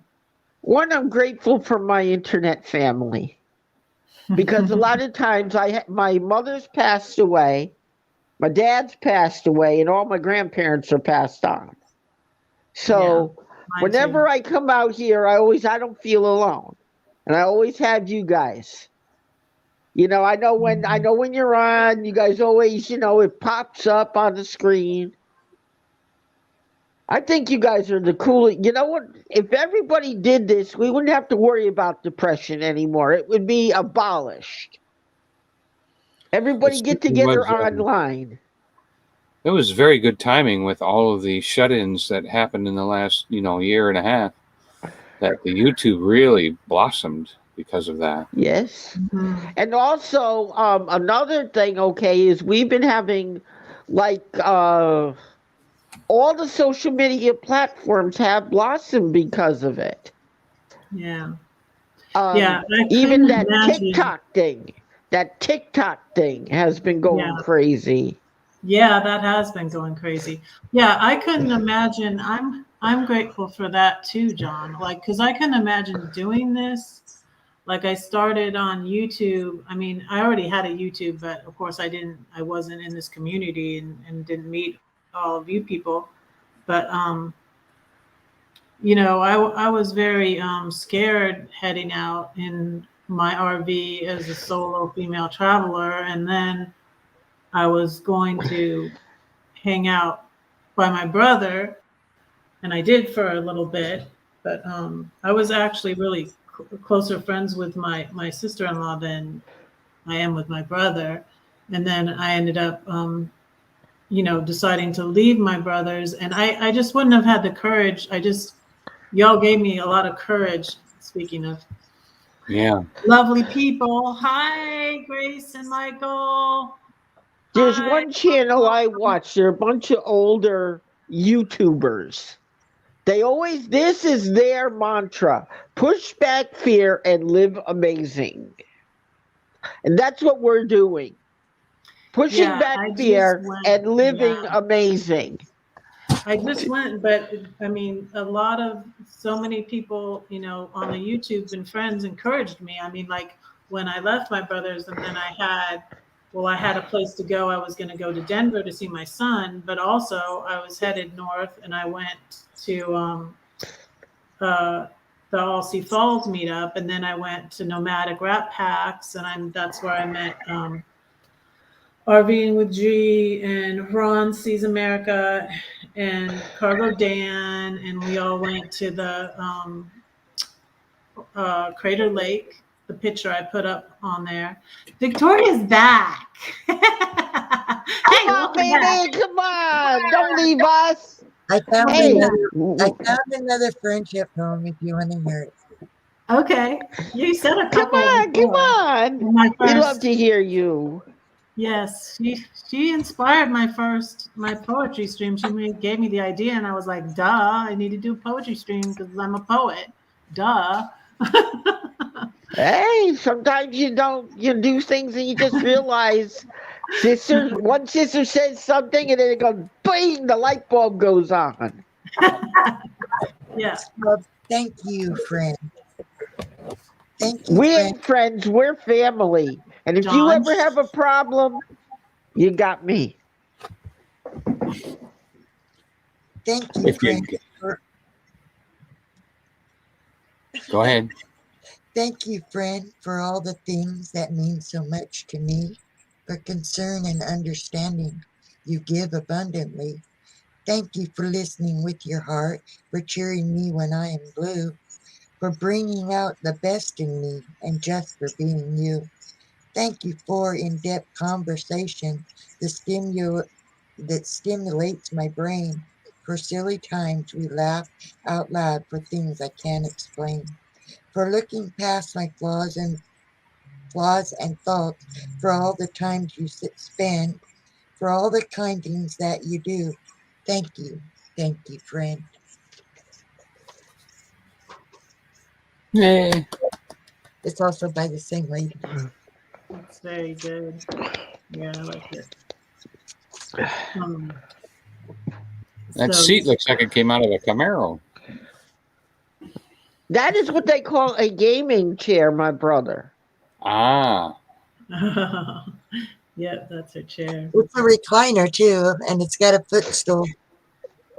one, I'm grateful for my internet family because a lot of times my mother's passed away, my dad's passed away, and all my grandparents are passed on. So Mine whenever too. I come out here, I don't feel alone, and I always have you guys. I know when you're on, you guys always, it pops up on the screen. I think you guys are the coolest. You know what? If everybody did this, we wouldn't have to worry about depression anymore. It would be abolished. Everybody It get certainly together was, online. it was very good timing with all of the shut-ins that happened in the last, year and a half. That the YouTube really blossomed because of that. Yes. Mhm. And also, another thing, okay, is we've been having like all the social media platforms have blossomed because of it. Yeah. Um, Yeah. I even couldn't imagine. that TikTok thing has been going Yeah. crazy. Yeah, that has been going crazy. Yeah, I couldn't imagine. I'm grateful for that too, John. Like, because I couldn't imagine doing this. Like, I started on YouTube. I mean, I already had a YouTube, but of course, I wasn't in this community and didn't meet all of you people. But I was very scared heading out in my RV as a solo female traveler, and then I was going to hang out by my brother, and I did for a little bit. But I was actually really closer friends with my sister-in-law than I am with my brother. And then I ended up, deciding to leave my brothers, and I just wouldn't have had the courage. Y'all gave me a lot of courage. Speaking of Yeah. lovely people, hi Grace and Michael. There's Hi. one channel I watch. They're a bunch of older YouTubers. This is their mantra: push back fear and live amazing. And that's what we're doing. Pushing Yeah, back I just fear went. and Yeah, living amazing. I just went, but I mean, so many people, on the YouTube and friends encouraged me. I mean, like when I left my brothers, and then I had a place to go. I was going to go to Denver to see my son, but also I was headed north, and I went to uh, the Alsea Falls meetup, and then I went to Nomadic Rat Packs, and that's where I met RVing with G and Ron Sees America and Cargo Dan, and we all went to the Crater Lake. The picture I put up on there. Victoria's back. Come Hey, on, welcome back. baby. Come on. Don't leave us. I found Welcome Hey, back. another friendship poem if you want to hear it. Okay, you said a come couple on. Come before. on. My We love first, to hear you. yes, she inspired my poetry stream. Gave me the idea, and I was like, duh, I need to do a poetry stream because I'm a poet. Duh. Hey, sometimes you do things and you just realize one sister says something and then it goes bing, the light bulb goes on. Yeah. Well, thank you, friend. Thank you, We friend. ain't friends, we're family. And if you John. ever have a problem, you got me. Thank you, If you friend. go ahead. Thank you, friend, for all the things that mean so much to me, for concern and understanding you give abundantly. Thank you for listening with your heart, for cheering me when I am blue, for bringing out the best in me, and just for being you. Thank you for in-depth conversation, the that stimulates my brain. For silly times we laugh out loud for things I can't explain. For looking past my flaws and faults, for all the times you spend, for all the kind things that you do. Thank you, friend. Yay. It's also by the same lady. That's very good. Yeah, I like it. That So- seat looks like it came out of a Camaro. That is what they call a gaming chair, my brother. Ah. Yeah, that's her chair. It's a recliner too, and it's got a footstool.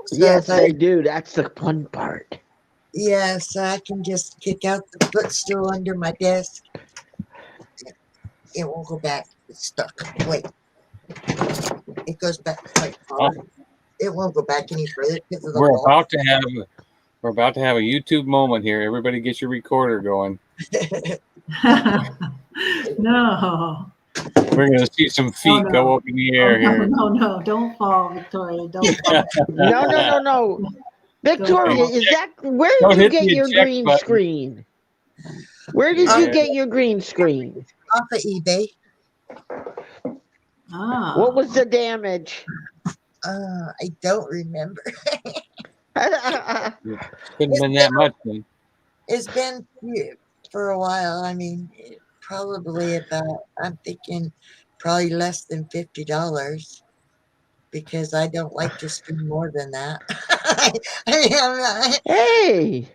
So Yes, if I- they do. That's the fun part. Yeah, so I can just kick out the footstool under my desk. It won't go back. It's stuck. Wait. It goes back quite far. Oh. It won't go back any further because of the We're wall. about to have a YouTube moment here. Everybody get your recorder going. No. We're gonna see some feet no. go up in the Oh, air no, here. no, don't fall, Victoria. Don't fall. No. Victoria, is that where Don't did you hit get the your eject green button. screen? Where did you get your green screen? Off of eBay. Ah. What was the damage? I don't remember. Couldn't have been that much. Then. It's been for a while. I mean, probably about, I'm thinking probably less than $50 because I don't like to spend more than that. Hey,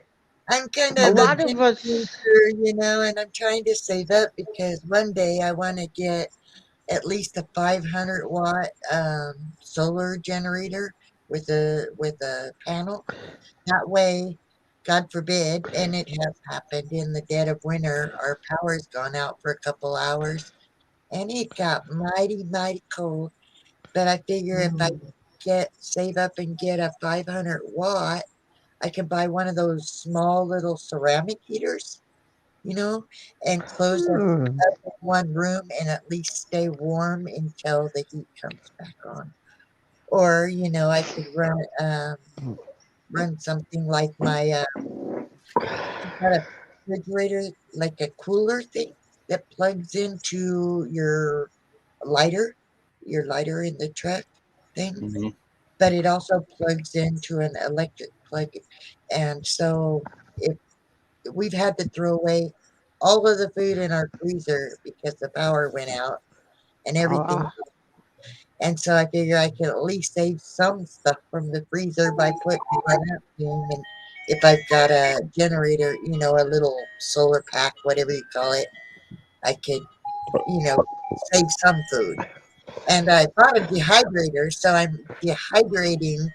I'm kind a of lot of us. you know, and I'm trying to save up because one day I want to get at least a 500-watt solar generator with a panel. That way, God forbid, and it has happened in the dead of winter, our power's gone out for a couple hours, and it got mighty cold. But I figure if I save up and get a 500-watt, I can buy one of those small little ceramic heaters, you know, and close up one room and at least stay warm until the heat comes back on. Or, you know, I could run something like my got a refrigerator, like a cooler thing that plugs into your lighter in the truck thing. Mm-hmm. But it also plugs into an electric plug. And so if we've had to throw away all of the food in our freezer because the power went out and everything. And so I figure I can at least save some stuff from the freezer by putting it in that thing. And if I've got a generator, you know, a little solar pack, whatever you call it, I could, you know, save some food. And I bought a dehydrator, so I'm dehydrating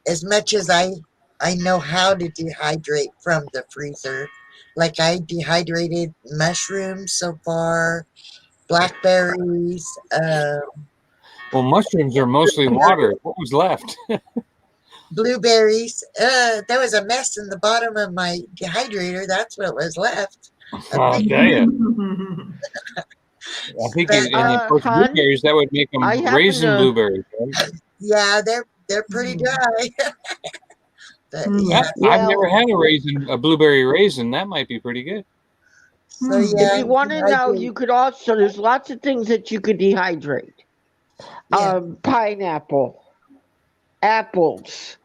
as much as I know how to dehydrate from the freezer. Like I dehydrated mushrooms so far, blackberries, Well, mushrooms are mostly water. What was left? blueberries. There was a mess in the bottom of my dehydrator. That's what was left. I'll tell you. I think But, of course, hon, blueberries, that would make them I happen raisin to- blueberries. Right? yeah, they're pretty dry. But yeah, I've never had a blueberry raisin. That might be pretty good. so yeah. If you want to know, you could also, there's lots of things that you could dehydrate. Yeah. Pineapple, apples.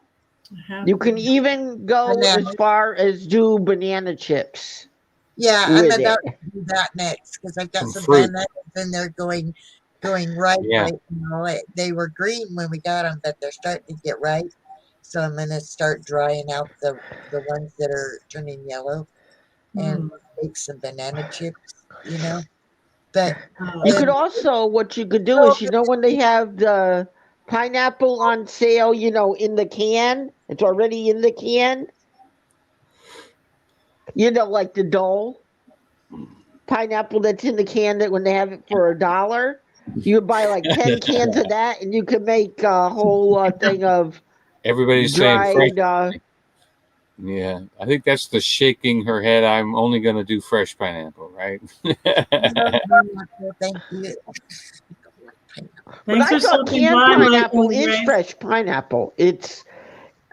You can even go Bananas. as far as do banana chips. Yeah, I'm with about it. to do that next because I've got Some some fruit. bananas and they're going ripe. Yeah. Right now. They were green when we got them, but they're starting to get ripe. So I'm gonna start drying out the ones that are turning yellow and make some banana chips. You know, but You could also, what you could do is, you know, when they have the pineapple on sale, you know, in the can, it's already in the can. You know, like the Dole pineapple that's in the can that when they have it for $1, you buy like 10 cans of that and you can make a whole thing of Everybody's saying fresh. dried. Yeah, I think that's the shaking her head. I'm only going to do fresh pineapple, right? no, thank you. But Thanks I for thought stopping canned by, pineapple Michael and is Grace. fresh pineapple. It's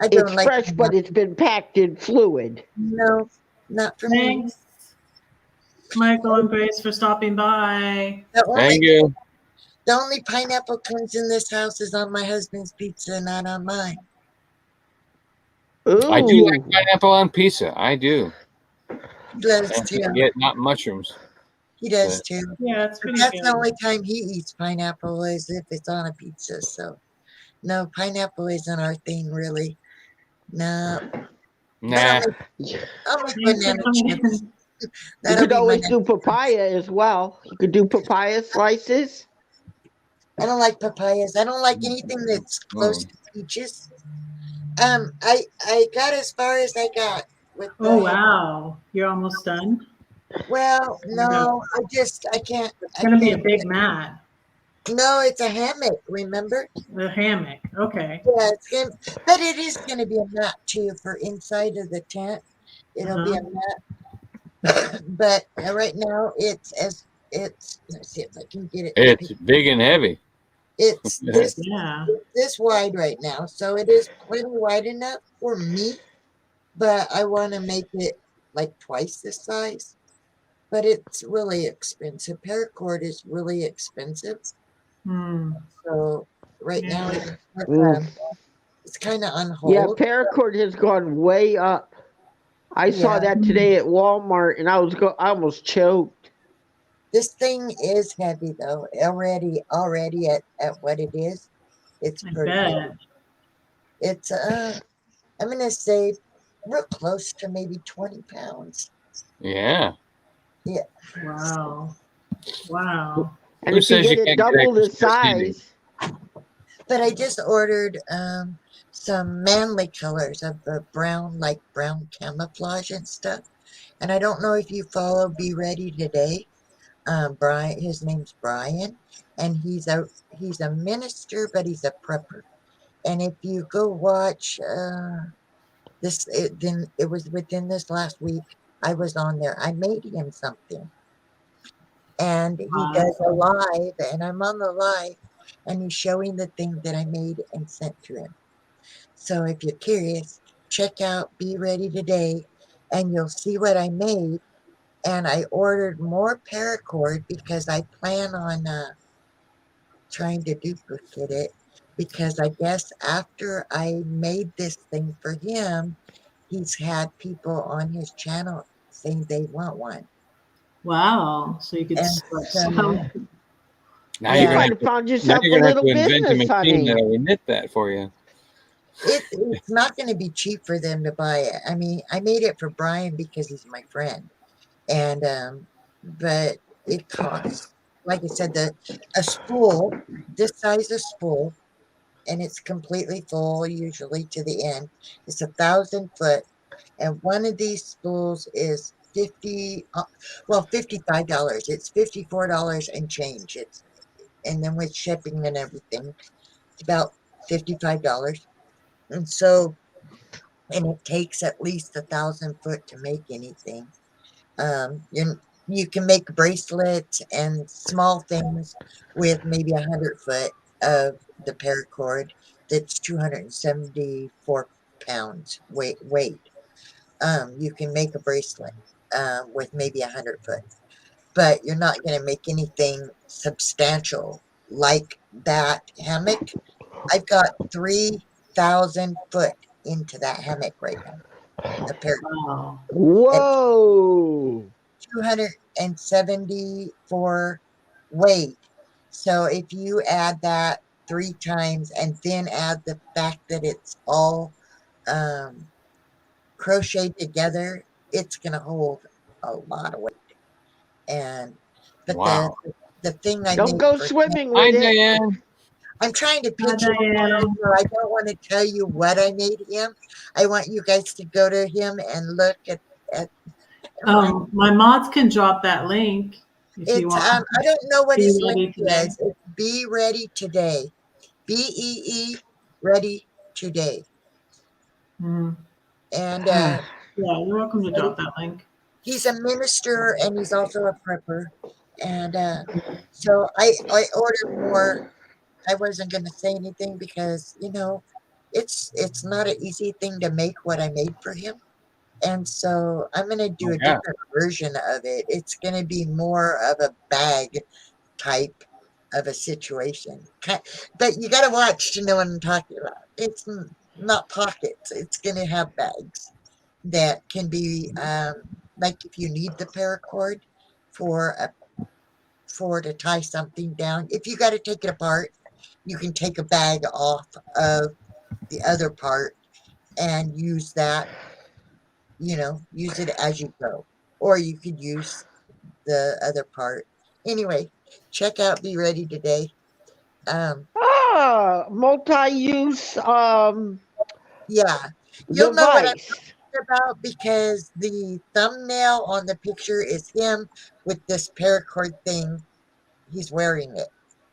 I don't like fresh, but pineapple. it's been packed in fluid. No, not for me. Thanks, Michael and Grace, for stopping by. Thank you. The only pineapple comes in this house is on my husband's pizza, not on mine. Ooh. I do like pineapple on pizza. I do. He does too. Yet not mushrooms. He does too. Yeah, it's But pretty that's the good. only time he eats pineapple is if it's on a pizza. So, no, pineapple isn't our thing really. No. But Nah. I'll make Thanks for banana coming chips. in. You That'll could be my always next. do papaya as well. You could do papaya slices. I don't like papayas. I don't like anything that's close to peaches. I got as far as I got with the. Oh, wow. You're almost done? Well, Yeah. no, I can't. It's going to be a big mat. No, it's a hammock. Remember? A hammock. Okay. Yeah, but it is gonna be a mat too for inside of the tent. It'll be a mat. But right now it's. Let's see if I can get it. It's big and heavy. It's Yeah. this wide right now, so it is plenty wide enough for me. But I want to make it like twice this size. But it's really expensive. Paracord is really expensive. Hmm. So right now Mm. it's kind of on Yeah, hold. paracord has gone way up. I saw Yeah. that today at Walmart, and I almost choked. This thing is heavy though. Already at what it is, it's I pretty bet. heavy. It's I'm gonna say real close to maybe 20 pounds. Yeah. Yeah. Wow. Wow. And Who if you says get you it can't double the Christmas candy? size, But I just ordered some manly colors of the brown camouflage and stuff. And I don't know if you follow Be Ready Today. Brian, his name's Brian, and he's a minister, but he's a prepper. And if you go watch then it was within this last week. I was on there. I made him something, and he does a live, and I'm on the live, and he's showing the thing that I made and sent to him. So if you're curious, check out Be Ready Today, and you'll see what I made. And I ordered more paracord because I plan on trying to duplicate it, because I guess after I made this thing for him, he's had people on his channel saying they want one. Wow. So you could And start so, selling. Now Yeah. you're you gonna might have have found now yourself a you're gonna have little to invent a business, machine honey. that'll knit that for you. it's not going to be cheap for them to buy it. I mean, I made it for Brian because he's my friend, and but it costs, like I said, a spool this size of spool, and it's completely full, usually to the end. It's 1,000 foot, and one of these spools is $55. It's $54 and change. And then with shipping and everything, it's about $55. And so, and it takes at least 1,000 foot to make anything. You can make bracelets and small things with maybe 100 foot of the paracord. That's 274 pounds weight. You can make a bracelet with maybe 100 foot, but you're not going to make anything substantial like that hammock. I've got 3,000 foot into that hammock right now. A pair Wow. Whoa! 274 weight. So if you add that 3 times and then add the fact that it's all crocheted together, it's going to hold a lot of weight. And but Wow. the thing I Don't made go for him, swimming Hi, with it. Diane. I'm trying to Hi, pitch it tomorrow, Diane. so I don't want to tell you what I made him. I want you guys to go to him and look at My mods can drop that link if you it's want. I don't know what Be his Ready link Today. is. It's Be Ready Today. BEE Ready Today. Mhm. And Yeah, you're welcome to drop that link. he's a minister and he's also a prepper. And so I ordered more I wasn't going to say anything because, you know, it's not an easy thing to make what I made for him. And so I'm going to do a Yeah. different version of it. It's going to be more of a bag type of a situation. But you got to watch to know what I'm talking about. It's not pockets. It's going to have bags that can be, like if you need the paracord for to tie something down. If you got to take it apart, you can take a bag off of the other part and use that, you know, use it as you go. Or you could use the other part. Anyway, check out Be Ready Today. Multi-use Yeah, you'll know what I'm device. talking about because the thumbnail on the picture is him with this paracord thing. He's wearing it.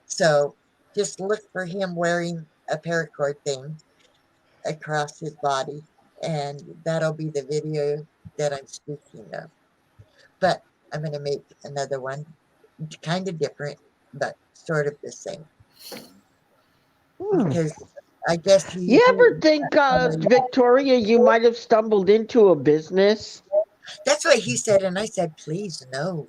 So just look for him wearing a paracord thing across his body, and that'll be the video that I'm speaking of. But I'm going to make another one, kind of different, but sort of the same. Because I guess he. You ever think, Victoria, you might have stumbled into a business? That's what he said, and I said, please, no.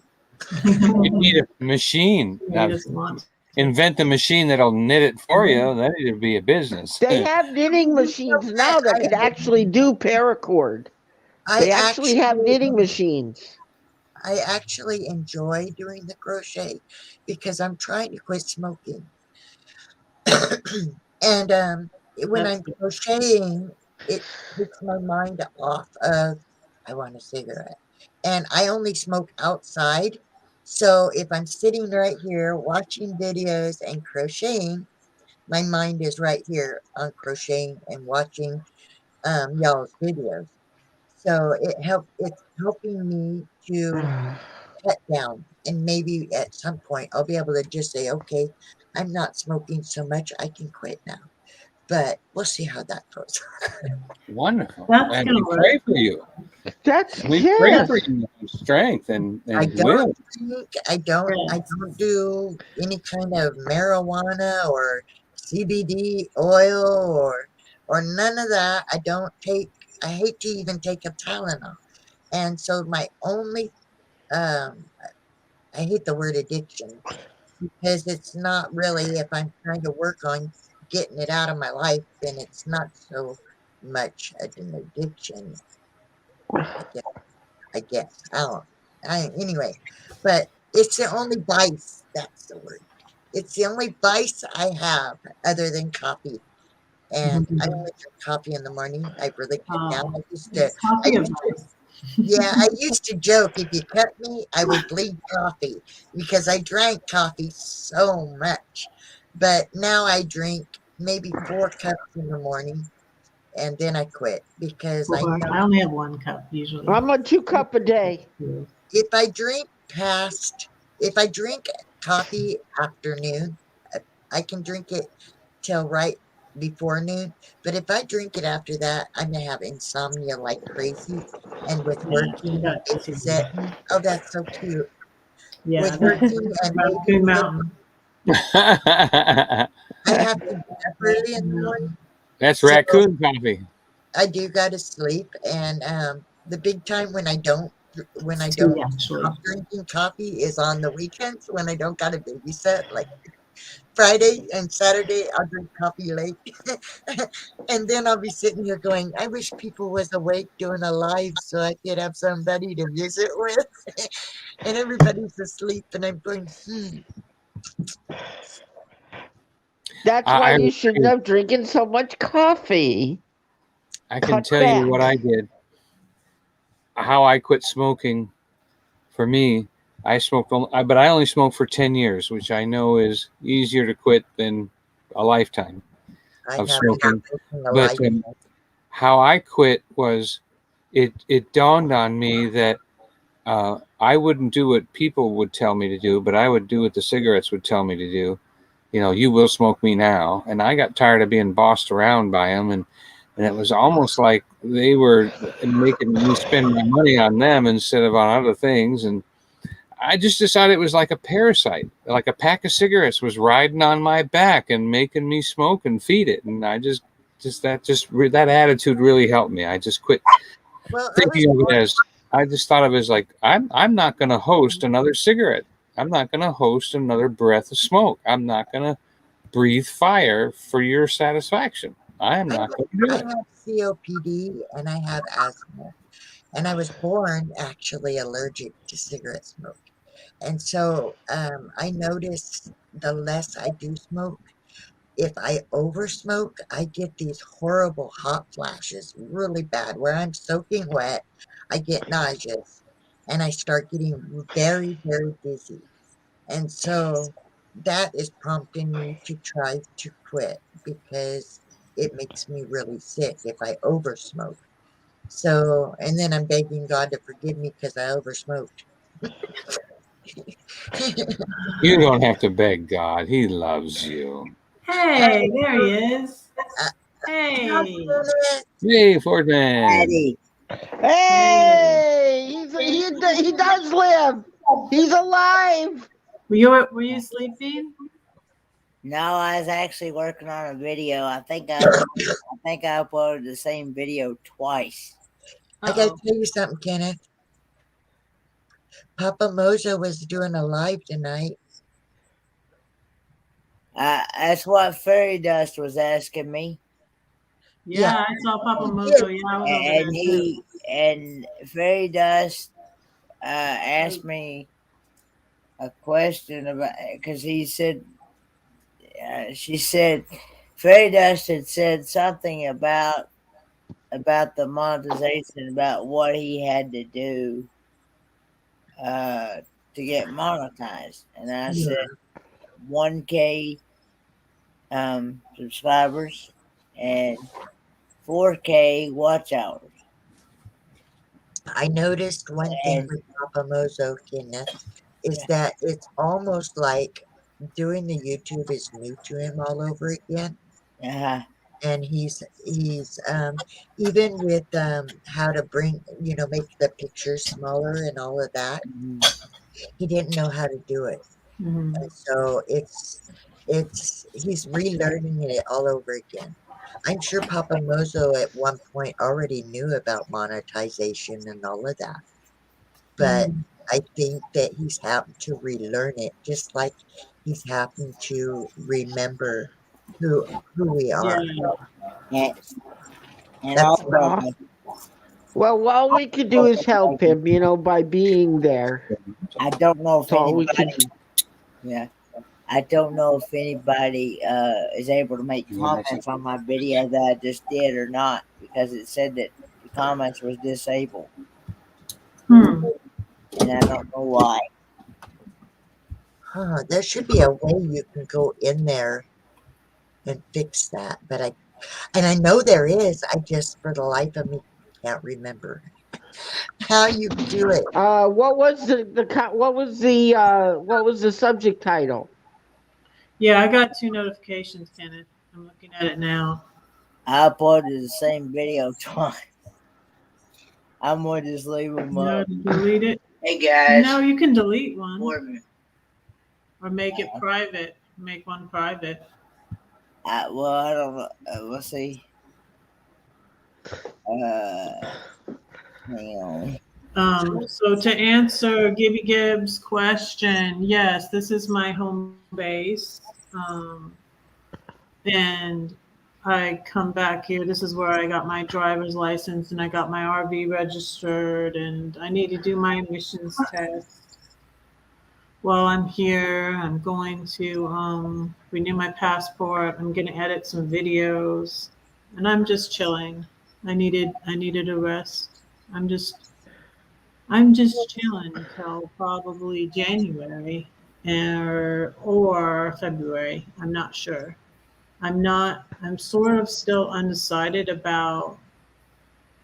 You need a machine. You just want Invent a machine that'll knit it for you. That would be a business. They have knitting machines now that can actually do paracord. They actually have knitting machines. I actually enjoy doing the crochet because I'm trying to quit smoking. And when I'm crocheting, it takes my mind off of, I want a cigarette. And I only smoke outside. So if I'm sitting right here watching videos and crocheting, my mind is right here on crocheting and watching y'all's videos. So it's helping me to cut down, and maybe at some point I'll be able to just say, okay, I'm not smoking so much, I can quit now. But we'll see how that goes. Wonderful. That's And gonna we work. pray for you. We pray for you strength and I will. don't drink, I don't do any kind of marijuana or CBD oil or none of that. I hate to even take a Tylenol. And so my only I hate the word addiction because it's not really, if I'm trying to work on getting it out of my life, then it's not so much an addiction. I guess. Anyway, but it's the only vice, that's the word. It's the only vice I have other than coffee. And I only drink coffee in the morning. I really cut down. I used to joke, if you cut me, I would bleed coffee because I drank coffee so much. But now I drink maybe 4 cups in the morning and then I quit because I know I only have 1 cup usually. I'm a 2 cup a day. if I drink coffee afternoon, I can drink it till right before noon. But if I drink it after that, I'm gonna have insomnia like crazy. And with working and babysitting, oh, that's so cute. Yeah, With working and Raccoon Mountain. I have to get up early in the morning. That's raccoon coffee. I do gotta sleep, and the big time when I don't stop drinking coffee is on the weekends when I don't got a babysit, like Friday and Saturday I'll drink coffee late. And then I'll be sitting here going, I wish people was awake doing a live so I could have somebody to visit with. And everybody's asleep and I'm going, That's why you shouldn't have drinking so much coffee. I can tell you what I did. How I quit smoking. For me, I smoked, but I only smoked for 10 years, which I know is easier to quit than a lifetime of smoking. But how I quit was, it dawned on me that I wouldn't do what people would tell me to do, but I would do what the cigarettes would tell me to do. You know, you will smoke me now. And I got tired of being bossed around by them. And it was almost like they were making me spend my money on them instead of on other things. And I just decided it was like a parasite, like a pack of cigarettes was riding on my back and making me smoke and feed it. And I that attitude really helped me. I just quit Well, thinking of it as, I just thought of it as like, I'm not going to host another cigarette. I'm not going to host another breath of smoke. I'm not going to breathe fire for your satisfaction. I am not going to do I it. have COPD and I have asthma. And I was born actually allergic to cigarette smoke. And so I notice the less I do smoke, if I over smoke, I get these horrible hot flashes really bad where I'm soaking wet. I get nauseous and I start getting very, very dizzy. And so that is prompting me to try to quit because it makes me really sick if I over smoke. So, and then I'm begging God to forgive me because I over smoked. You don't have to beg God. He loves you. Hey, there he is. Uh, Hey. Hey, Ford Man. Eddie. Hey, he does live. He's alive. Were you sleeping? No, I was actually working on a video. I think I uploaded the same video twice. I gotta Uh-oh. tell you something, Kenneth. Papa Mojo was doing a live tonight. That's what Fairy Dust was asking me, Yeah, I saw Papa he Mojo. did. Yeah, I was over there too. and Fairy Dust asked me a question about, because he said, she said, Fairy Dust had said something about the monetization, about what he had to do to get monetized, and I said 1K subscribers and 4K watch hours. I noticed one thing And with Papa Mojo, Kenneth, is yeah, that it's almost like doing the YouTube is new to him all over again. uh-huh. And he's even with how to bring, make the pictures smaller and all of that, he didn't know how to do it. Mhm. And so he's relearning it all over again. I'm sure Papa Mozo at one point already knew about monetization and all of that, but Mhm. I think that he's having to relearn it, just like he's having to remember who we Yeah. are. and, and That's also, Aw. Well, all we could do is help him, by being there. I don't know if That's all we can. anybody, yeah, I don't know if anybody is able to make comments on my video that I just did or not, because it said that the comments was disabled, Hmm. and I don't know why. There should be a way you can go in there and fix that, and I know there is. I just, for the life of me, can't remember how you do it. What was what was the subject title? Yeah, I got 2 notifications, Kenneth. I'm looking at it now. I uploaded the same video twice. I'm gonna just leave them You know, up. to delete it. Hey guys, No, you can delete one Morgan. or make it private. Make one private. Well, I don't know. Let's see. Hang on. So to answer Gibby Gibbs' question, yes, this is my home base. And I come back here. This is where I got my driver's license and I got my RV registered, and I need to do my emissions test. While I'm here, I'm going to renew my passport. I'm going to edit some videos, and I'm just chilling. I needed a rest. I'm just I'm just chilling until probably January or February. I'm not sure. I'm sort of still undecided about,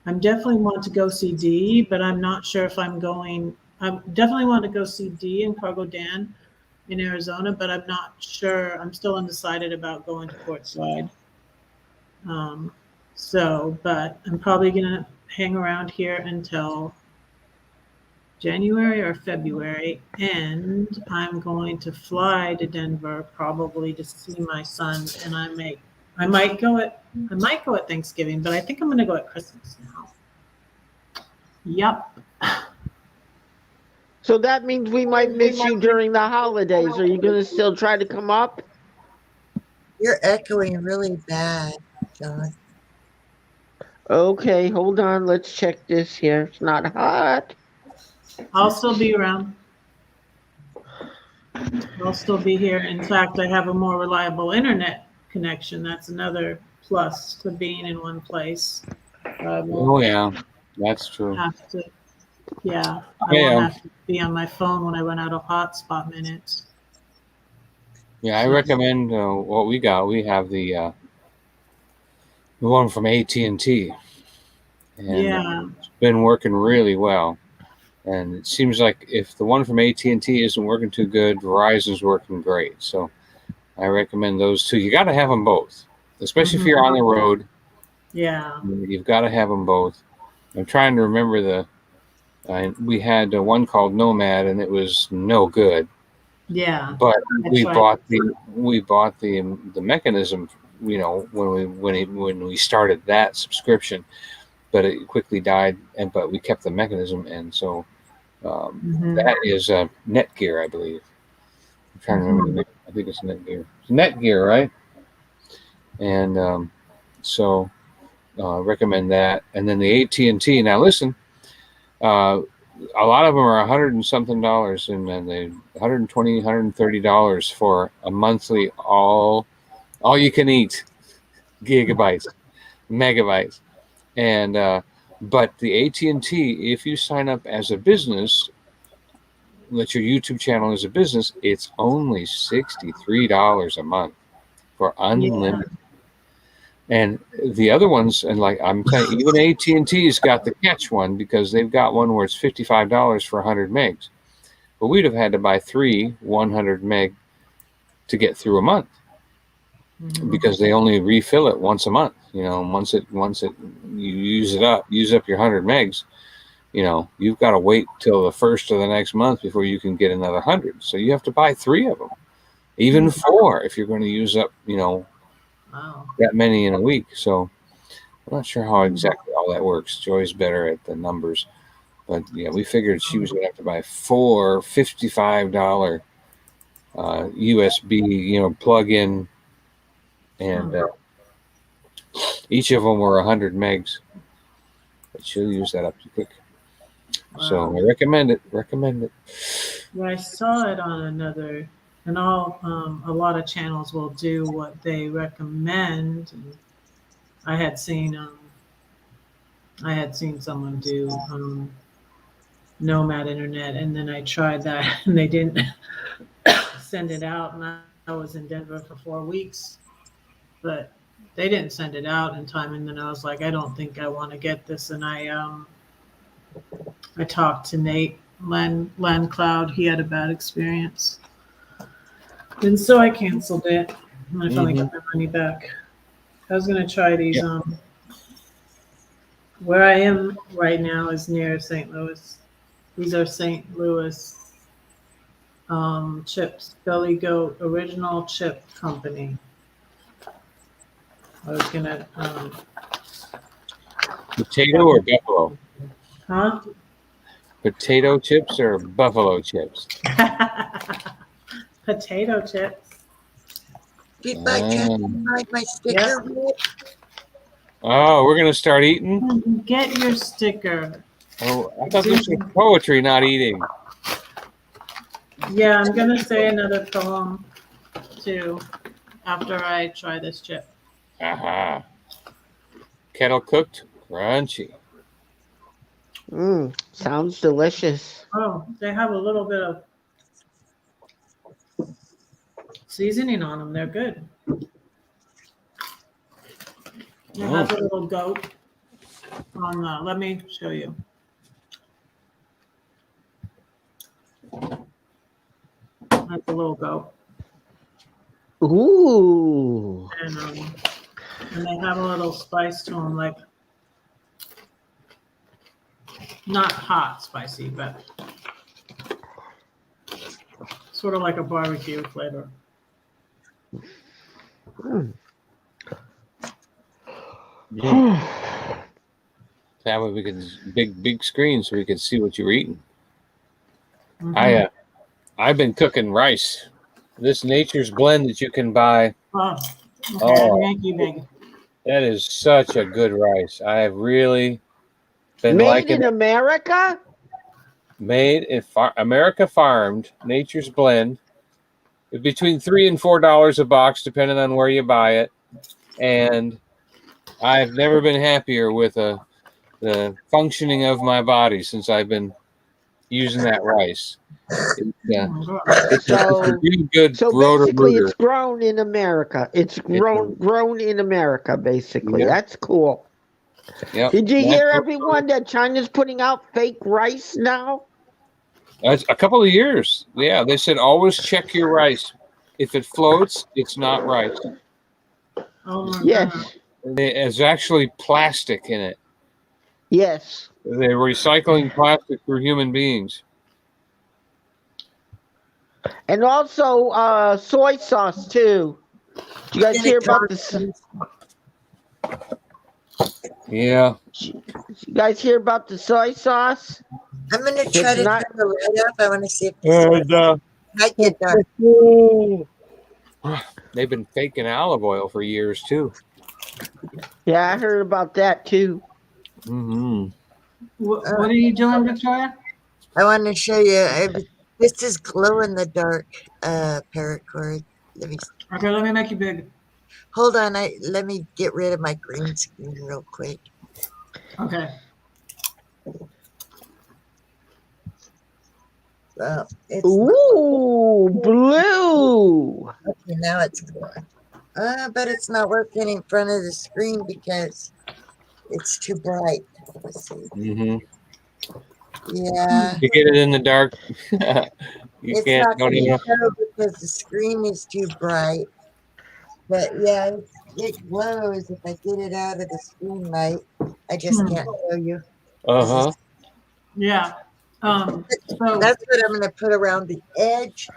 I'm definitely want to go see D, but I'm not sure if I'm going, I definitely want to go see D in Cargo Dan in Arizona, but I'm not sure. I'm still undecided about going to Fort Slide. Um, but I'm probably going to hang around here until January or February, and I'm going to fly to Denver probably to see my son. And I might go at Thanksgiving, but I think I'm going to go at Christmas now. Yep. So that means we might miss you during the holidays. Are you going to still try to come up? You're echoing really bad, John. Okay, hold on. Let's check this here. It's not hot. I'll still be around. I'll still be here. In fact, I have a more reliable internet connection. That's another plus to being in one place. I Oh won't yeah, that's true. have to, yeah, I Yeah. won't have to be on my phone when I run out of hotspot minutes. Yeah, I recommend what we got. We have the one from AT&T, and Yeah, it's been working really well. And it seems like if the one from AT&T isn't working too good, Verizon's working great. So I recommend those two. You got to have them both, especially if you're on the road. yeah, You've got to have them both. I'm trying to remember we had one called Nomad, and it was no good. yeah. But we right. bought the mechanism, you know, when we started that subscription, but it quickly died. But we kept the mechanism, and so that is Netgear, I believe. I'm trying to remember. I think it's Netgear. It's Netgear, right? And so recommend that. And then the AT&T. Now listen, a lot of them are $100 and something, and then they $120, $130 for a monthly all you can eat gigabytes, megabytes, and but the AT&T, if you sign up as a business, let your YouTube channel as a business, it's only $63 a month for unlimited. And the other ones, and like I'm telling you, even AT&T's got the catch one because they've got one where it's $55 for 100 megs. But we'd have had to buy 3 100 meg to get through a month because they only refill it once a month. You know, once it you use up your 100 megs, you know, you've got to wait till the first of the next month before you can get another 100. So you have to buy 3 of them, even 4 if you're going to use up, you know, that many in a week. So I'm not sure how exactly all that works. Joy's better at the numbers, but yeah, we figured she was going to have to buy 4 $55 USB, you know, plug-in, and each of them were 100 megs. But she'll use that up too quick. So I recommend it. Yeah, I saw it on another, and a lot of channels will do what they recommend. And I had seen someone do Nomad Internet, and then I tried that, and they didn't send it out. And I was in Denver for 4 weeks, but they didn't send it out in time. And then I was like, I don't think I want to get this. And I talked to Nate Landcloud. He had a bad experience, and so I canceled it. And I finally got my money back. I was gonna try these. Where I am right now is near St. Louis. These are St. Louis chips, Belly Goat Original Chip Company. I was gonna Potato or buffalo? huh? Potato chips or buffalo chips? Potato chips. Did by chance find my sticker? Oh, we're gonna start eating? Get your sticker. Oh, I thought this was poetry, not eating. Yeah, I'm gonna say another poem too after I try this chip. Aha. Kettle cooked, crunchy. Sounds delicious. Oh, they have a little bit of seasoning on them. They're good. They have a little goat on the, let me show you. That's a little goat. Ooh. And they have a little spice to them, like not hot spicy, but Sort of like a barbecue flavor. That way we could big screen so we could see what you're eating. Mhm. I've been cooking rice. This Nature's Blend that you can buy. Oh, okay. Oh. Thank you, big. That is such a good rice. I have really been Made liking in it. America? Made in America farmed, Nature's Blend. It's between $3 and $4 a box, depending on where you buy it. And I've never been happier with the functioning of my body since I've been using that rice. It's a really good So rotor basically, rooter. it's grown in America. It's grown in America, basically. Yeah. That's cool. Yep. Did you hear, Natural- everyone, that China's putting out fake rice now? That's a couple of years. Yeah, they said always check your rice. If it floats, it's not rice. Oh my Yes. God. There's actually plastic in it. Yes. They're recycling plastic for human beings. And also soy sauce, too. Did you guys hear about this? Yeah. You guys hear about the soy sauce? I'm going to try to not- turn the light off. I want to see if And, might get dark. they've been faking olive oil for years too. Yeah, I heard about that, too. Mm-hmm. What are you doing, Victoria? I want to show you. This is glow in the dark paracord. Let me Okay, let me make you big. hold on. Let me get rid of my green screen real quick. Okay. Well, it's Ooh, blue. okay, now it's glowing. But it's not working in front of the screen because it's too bright. Let's see. Mm-hmm. Yeah. You get it in the dark. You It's can't. not Don't going even. to show because the screen is too bright. But yeah, it glows if I get it out of the screen light. I just can't show you. Uh-huh. Yeah. So That's what I'm going to put around the edge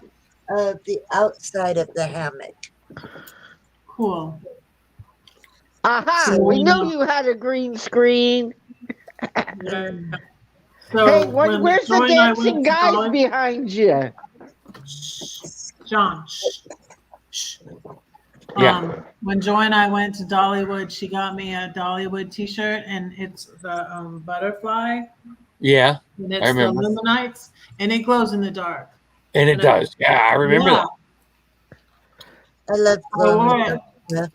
of the outside of the hammock. cool. Aha! We knew you had a green screen. Yeah. So Hey, when where's the Joy and I dancing went to guys Dolly- behind you? John. Shh. Yeah. When Joy and I went to Dollywood, she got me a Dollywood T-shirt, and it's the butterfly, Yeah. and I it's the remember. Illuminates, and it glows in the dark. And it does. Yeah, I remember Yeah. I love I wore glowing. it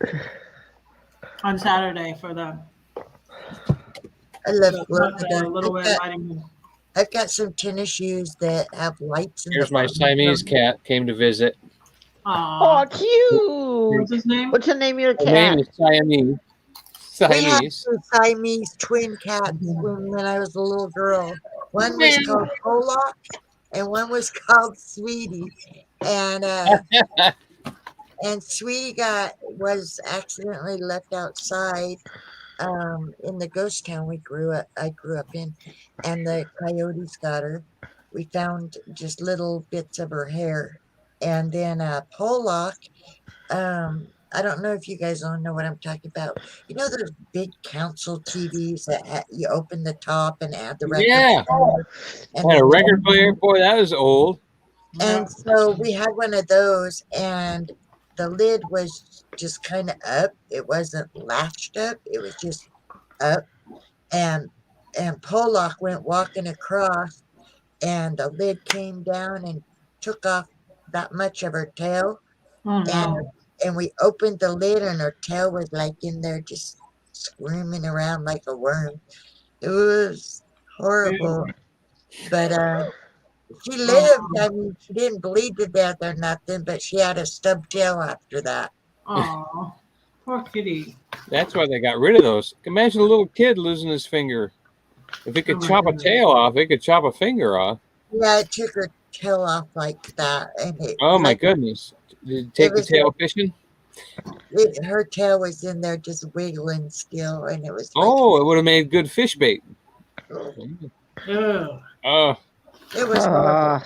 on Saturday for the I love glowing. Little Red Riding Hood. I've got some tennis shoes that have lights in Here's the my bottom. Siamese cat came to visit. Aw. Oh, cute. What's his name? What's the name of your Her name cat? is Siamese. We had Siamese. two Siamese twin cats when I was a little girl. One was called Pollock and one was called Sweetie. And and Sweetie was accidentally left outside in the ghost town I grew up in, and the coyotes got her. We found just little bits of her hair. And then Pollock, I don't know if you guys all know what I'm talking about. You know those big council TVs that you open the top and add the record Yeah. player? And Had a the record player. Boy, that was old. and so we had one of those, and the lid was just kind of up. It wasn't latched up. It was just up. And Pollock went walking across, and the lid came down and took off that much of her tail. Oh, no. And we opened the lid, and her tail was like in there just squirming around like a worm. It was horrible. But she lived. I mean, she didn't bleed to death or nothing, but she had a stub tail after that. Aw. Poor kitty. That's why they got rid of those. Imagine a little kid losing his finger. If it could chop a tail off, it could chop a finger off. Yeah, it took her tail off like that. And Oh my goodness. Did it take the tail fishing? Her tail was in there just wiggling still, and it was like, Oh, it would have made good fish bait. Ew. Oh, it was horrible.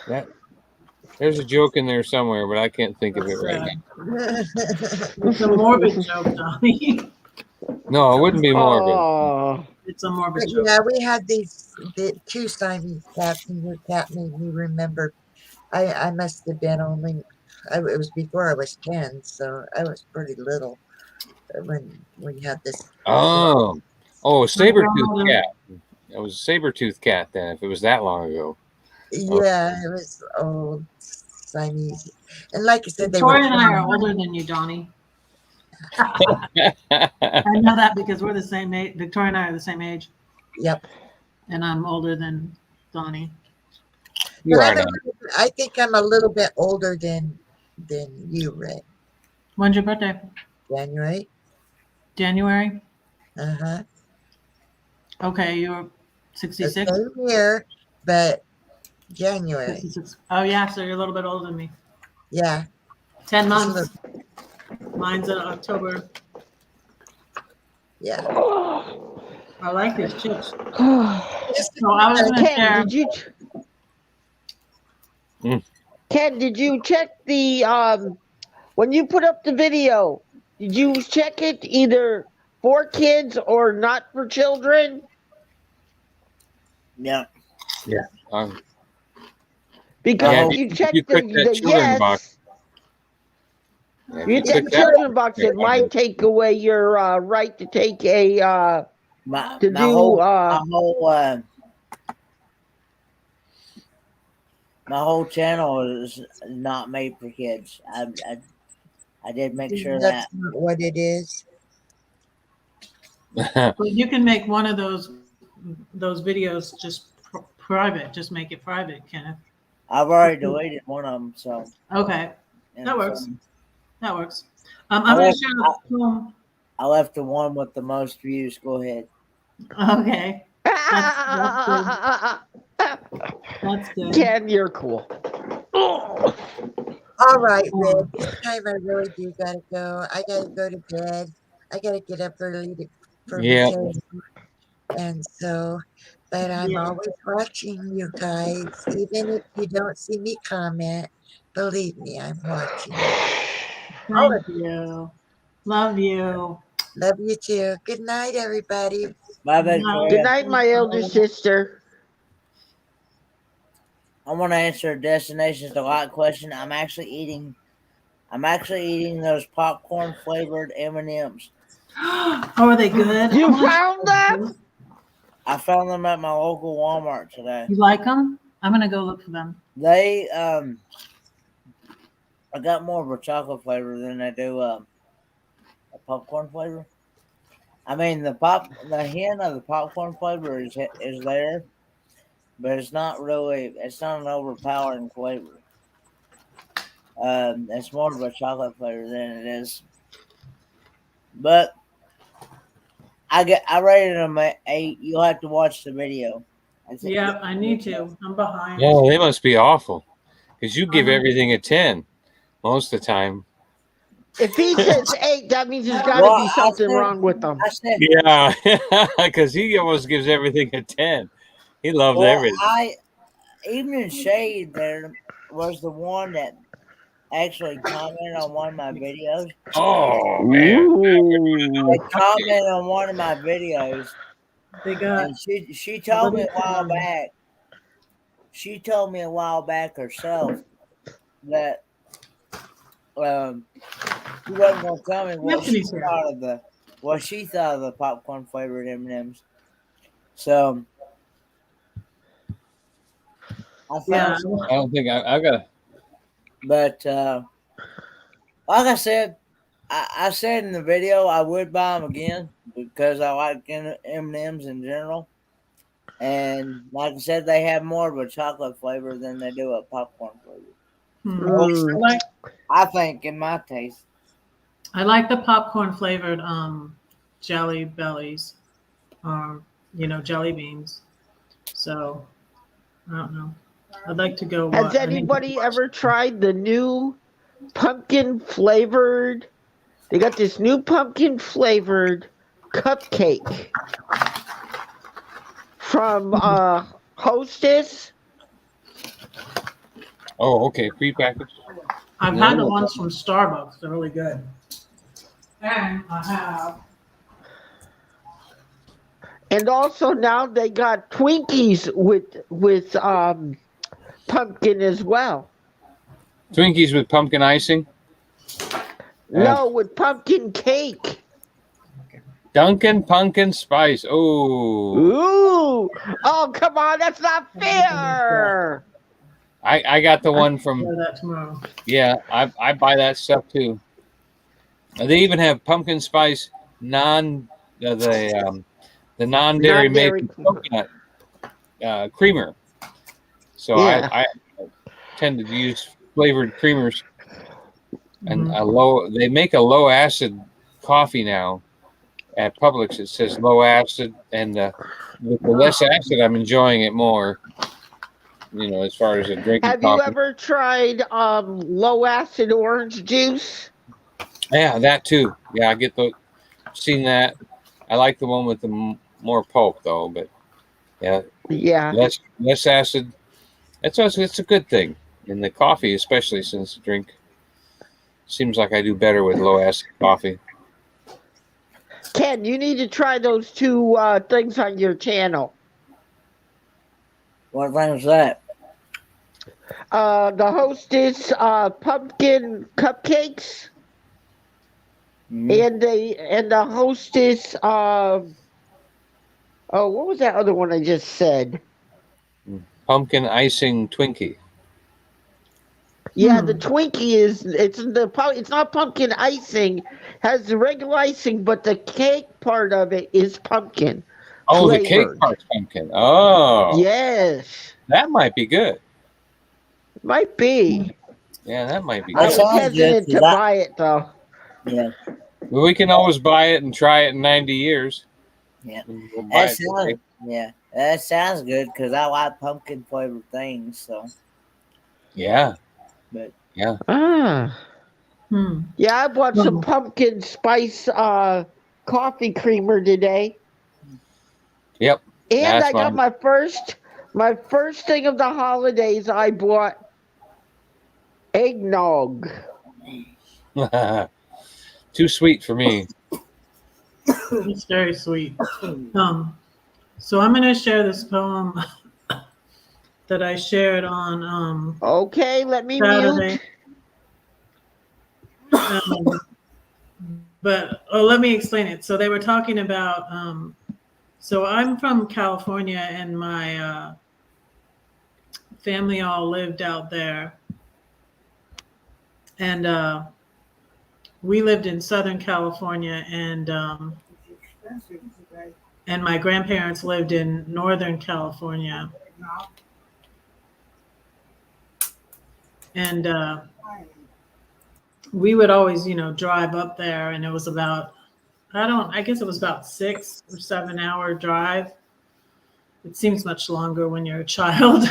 that There's a joke in there somewhere, but I can't think of it right now. It's a morbid joke, Donnie. No, it wouldn't be morbid. Oh, It's a morbid But joke. yeah, we had the two Siamese cats, and your cat made me remember. I must have been only, it was before I was 10, so I was pretty little when we had this. Oh, saber-tooth grandmother- cat. It was a saber-tooth cat then, if it was that long ago. Yeah, it was old Siamese. And like I said, they were. Victoria and I are older than you, Donnie. I know that because we're the same age. Victoria and I are the same age, Yep. and I'm older than Donnie. You But are not. I think I'm a little bit older than you, Ray. When's your birthday? January. January? Uh-huh. Okay, you're 66? Same year, but January. 66. Oh, yeah, so you're a little bit older than me. Yeah. 10 Just a months. Mine's in October. Yeah. I like these chips. Ken, So I was going to share. did you? Mm. Ken, did you check the when you put up the video? Did you check it either for kids or not for children? Yeah. Um, Because Yeah, if if you you check click that the children yes, box, yeah, if you you check click the that children box, yeah, it might take away your right to take a My to my do whole my whole channel is not made for kids. I did make sure That's that. not what it is. But you can make one of those videos just private. Just make it private, Kenneth. I've already deleted one of them, so. Okay, and that works. so That works. I'm going to share a poem. I left the one with the most views. Go ahead. Okay, that's good. Ken, you're cool. All right, Red. This time I really do gotta go. I gotta go to bed. I gotta get up early for Yeah. Jose. And so, but I'm Yeah. always watching you guys. Even if you don't see me comment, believe me, I'm watching. Thank you. Love you. Love you too. Good night, everybody. Bye, Good Victoria. Good night, my elder sister. I want to answer a Destinations Delight question. I'm actually eating those popcorn flavored M&Ms. Oh, are they good? You I wanna found try them? those. I found them at my local Walmart today. You like them? I'm gonna go look for them. They I got more of a chocolate flavor than I do a popcorn flavor. I mean the hint of the popcorn flavor is there, but it's not an overpowering flavor. It's more of a chocolate flavor than it is. But I rated them at 8. You'll have to watch the video. Yeah, I need to. I'm behind. Yeah, they must be awful. Because you give everything a 10 most of the time. If he says 8, that means there's got to be something wrong with them. I said, Yeah, because he almost gives everything a 10. He loves everything. Evening Shade there was the one that actually commented on one of my videos. Oh, man. Ooh. They commented on one of my videos. They got. And she told me a while back. She told me a while back herself that she wasn't gonna tell me what she thought of the popcorn flavored M&Ms. So I found I don't think I got. but like I said, I said in the video I would buy them again because I like M&Ms in general. And like I said, they have more of a chocolate flavor than they do a popcorn flavor. I think in my taste. I like the popcorn flavored jelly bellies, jelly beans. So I don't know. I'd like to go. Has anybody ever tried the new pumpkin flavored? They got this new pumpkin flavored cupcake from Hostess. Oh, okay. Prepackaged. I've Yeah. had the ones from Starbucks. They're really good. And I have. And also now they got Twinkies with pumpkin as well. Twinkies with pumpkin icing. No, with pumpkin cake. Dunkin' Pumpkin Spice. Oh, Ooh! Oh, come on, that's not fair. I got the one from. Try that tomorrow. Yeah, I buy that stuff too. They even have pumpkin spice the non-dairy Non-dairy. made coconut creamer. So Yeah. I tend to use flavored creamers, and they make a low acid coffee now at Publix. It says low acid, and with the less acid, I'm enjoying it more. You know, as far as a drinking Have coffee. you ever tried low acid orange juice? Yeah, that too. Yeah, I get seen that. I like the one with the more pulp though, but yeah, less acid. It's a good thing in the coffee, especially since the drink seems like I do better with low acid coffee. Ken, you need to try those two things on your channel. What fun was that? The hostess pumpkin cupcakes, and the hostess what was that other one I just said? Pumpkin icing Twinkie. Yeah, the Twinkie it's not pumpkin icing, has the regular icing, but the cake part of it is pumpkin. Oh, flavored. the cake part's pumpkin. Oh, Yes, that might be good. might be. Yeah, that might be I good. was hesitant to buy it though. Yeah. Well, we can always buy it and try it in 90 years. Yeah. We'll buy That sounds good because I like pumpkin flavored things. So. Yeah. But yeah. Yeah, I bought some pumpkin spice coffee creamer today. Yep. And I got my first thing of the holidays. I bought eggnog. Too sweet for me. It's very sweet. So I'm going to share this poem that I shared on Okay, let me Saturday. mute. But let me explain it. So they were talking about so I'm from California, and my family all lived out there, and we lived in Southern California, and my grandparents lived in Northern California. And we would always, drive up there, and it was about, I guess it was about 6 or 7 hour drive. It seems much longer when you're a child.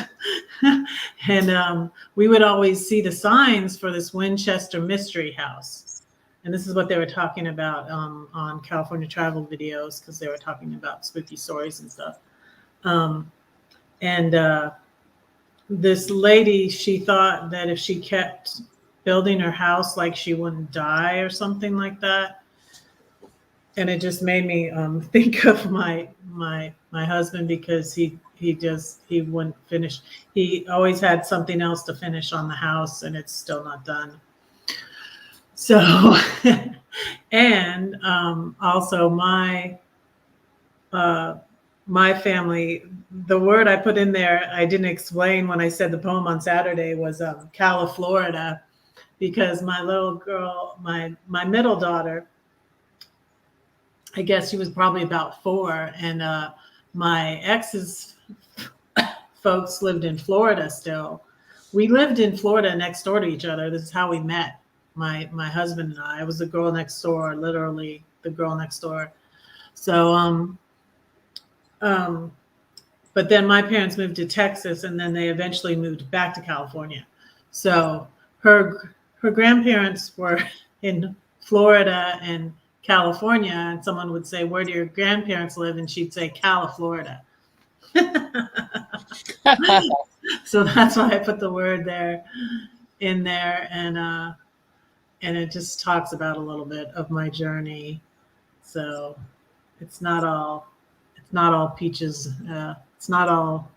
And we would always see the signs for this Winchester Mystery House. And this is what they were talking about on California Travel Videos, because they were talking about spooky stories and stuff. This lady, she thought that if she kept building her house, like she wouldn't die or something like that. And it just made me think of my husband, because he wouldn't finish. He always had something else to finish on the house, and it's still not done. So, and also my family, the word I put in there, I didn't explain when I said the poem on Saturday, was Califlorida, because my little girl, my middle daughter, I guess she was probably about 4, and my ex's folks lived in Florida still. We lived in Florida next door to each other. This is how we met, my husband and I. I was the girl next door, literally the girl next door. So, but then my parents moved to Texas, and then they eventually moved back to California. So her grandparents were in Florida and California, and someone would say, "Where do your grandparents live?" And she'd say, "Califlorida." So that's why I put the word there in there, and it just talks about a little bit of my journey. So it's not all peaches. It's not all.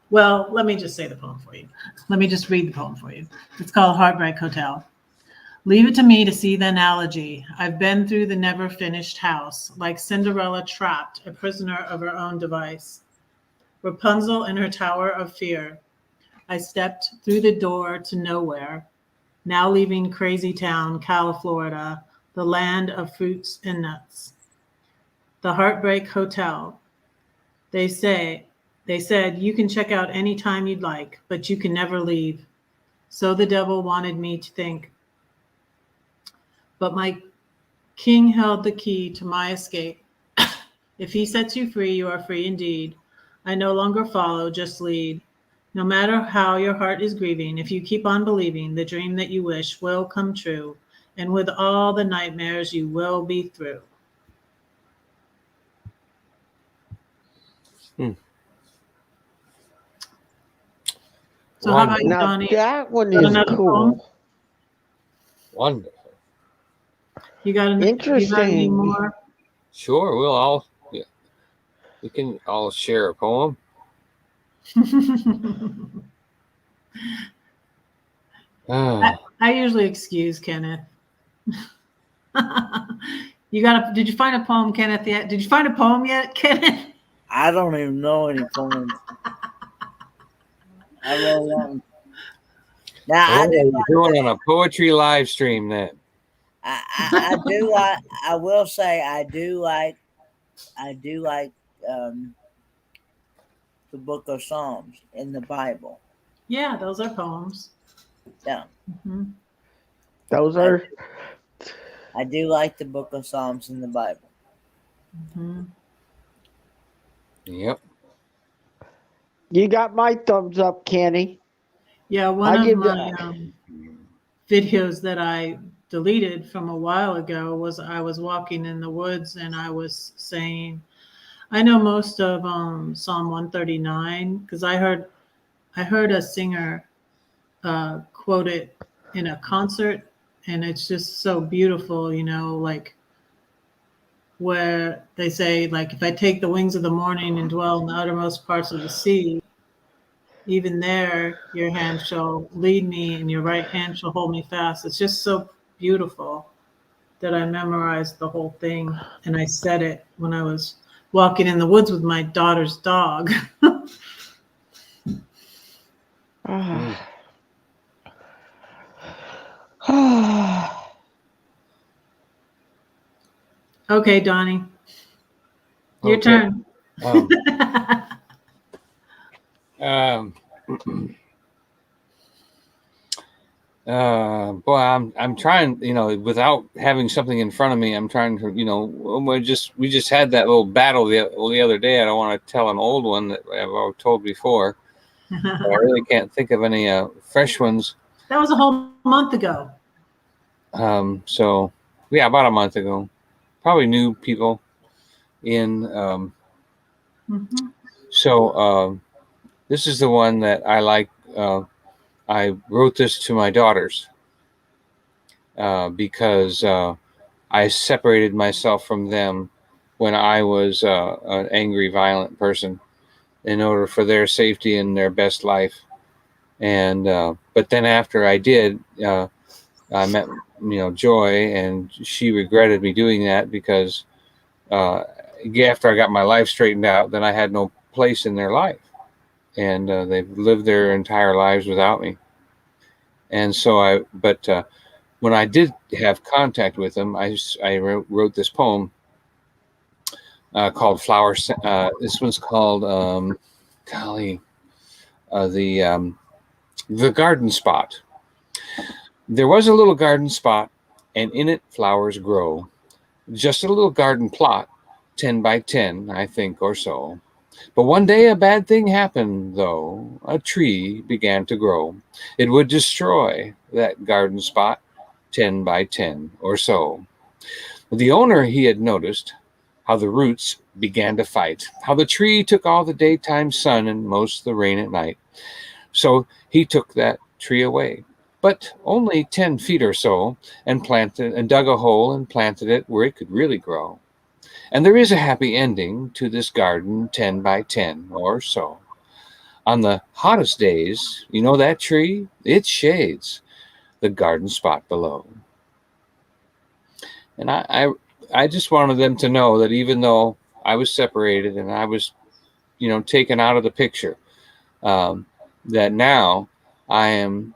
Well, let me just say the poem for you. Let me just read the poem for you. It's called Heartbreak Hotel. Leave it to me to see the analogy. I've been through the never finished house, like Cinderella trapped, a prisoner of her own device. Rapunzel in her tower of fear. I stepped through the door to nowhere, now leaving crazy town, Florida, the land of fruits and nuts. The Heartbreak Hotel. They said you can check out any time you'd like, but you can never leave. So the devil wanted me to think. But my king held the key to my escape. If he sets you free, you are free indeed. I no longer follow, just lead. No matter how your heart is grieving, if you keep on believing, the dream that you wish will come true. And with all the nightmares, you will be through. So how about you, Now Donnie? that one Got is another cool. poem? Wonderful. You got any Interesting. more? Sure. We can all share a poem. I usually excuse Kenneth. Did you find a poem, Kenneth, yet? Did you find a poem yet, Kenneth? I don't even know any poems. I really don't. Now I do. We're doing on a poetry live stream then. I do like. I will say I do like. The Book of Psalms in the Bible. Yeah, those are poems. Yeah. Mm-hmm. Those are. I do like the Book of Psalms in the Bible. Mm-hmm. Yep. You got my thumbs up, Kenny. Yeah, one of my videos that I deleted from a while ago was I was walking in the woods and I was saying, I know most of Psalm 139 because I heard a singer quote it in a concert, and it's just so beautiful, like where they say, like, if I take the wings of the morning and dwell in the uttermost parts of the sea, even there your hand shall lead me and your right hand shall hold me fast. It's just so beautiful that I memorized the whole thing, and I said it when I was walking in the woods with my daughter's dog. Okay, Donnie, your turn. Boy, I'm trying, without having something in front of me, I'm trying to, we just had that little battle the other day. I don't want to tell an old one that I've told before. But I really can't think of any fresh ones. That was a whole month ago. So yeah, about a month ago. Probably new people in. So this is the one that I like. I wrote this to my daughters because I separated myself from them when I was an angry, violent person in order for their safety and their best life. And but then after I did, I met Joy, and she regretted me doing that because after I got my life straightened out, then I had no place in their life, and they've lived their entire lives without me. And so when I did have contact with them, I wrote this poem called Flowers. This one's called the Garden Spot. There was a little garden spot, and in it flowers grow. Just a little garden plot, 10 by 10, I think, or so. But one day a bad thing happened, though. A tree began to grow. It would destroy that garden spot, 10 by 10 or so. The owner, he had noticed, how the roots began to fight, how the tree took all the daytime sun and most of the rain at night. So he took that tree away, but only 10 feet or so, and planted and dug a hole and planted it where it could really grow. And there is a happy ending to this garden 10 by 10 or so. On the hottest days, you know that tree? It shades the garden spot below. And I just wanted them to know that even though I was separated and I was, taken out of the picture, that now I am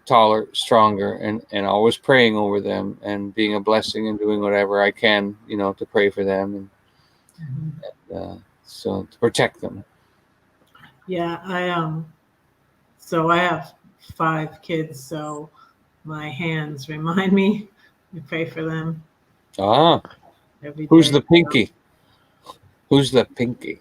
taller, stronger, and always praying over them and being a blessing and doing whatever I can, to pray for them and so to protect them. Yeah, so I have 5 kids, so my hands remind me to pray for them every day. Who's the pinky? Who's the pinky?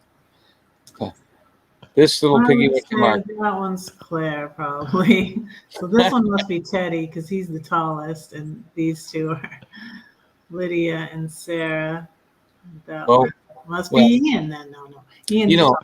This little piggy went to Mark. That one's Claire, probably. So this one must be Teddy because he's the tallest, and these two are Lydia and Sarah. That one must be Ian then. No. Ian.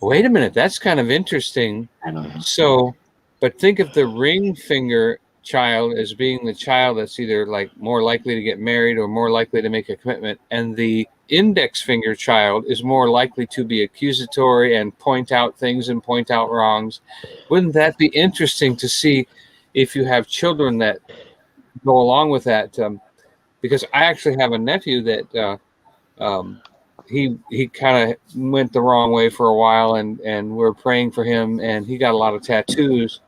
Wait a minute. That's kind of interesting. I don't know. So, but think of the ring finger child as being the child that's either like more likely to get married or more likely to make a commitment, and the index finger child is more likely to be accusatory and point out things and point out wrongs. Wouldn't that be interesting to see if you have children that go along with that? Because I actually have a nephew that he kind of went the wrong way for a while, and we're praying for him, and he got a lot of tattoos.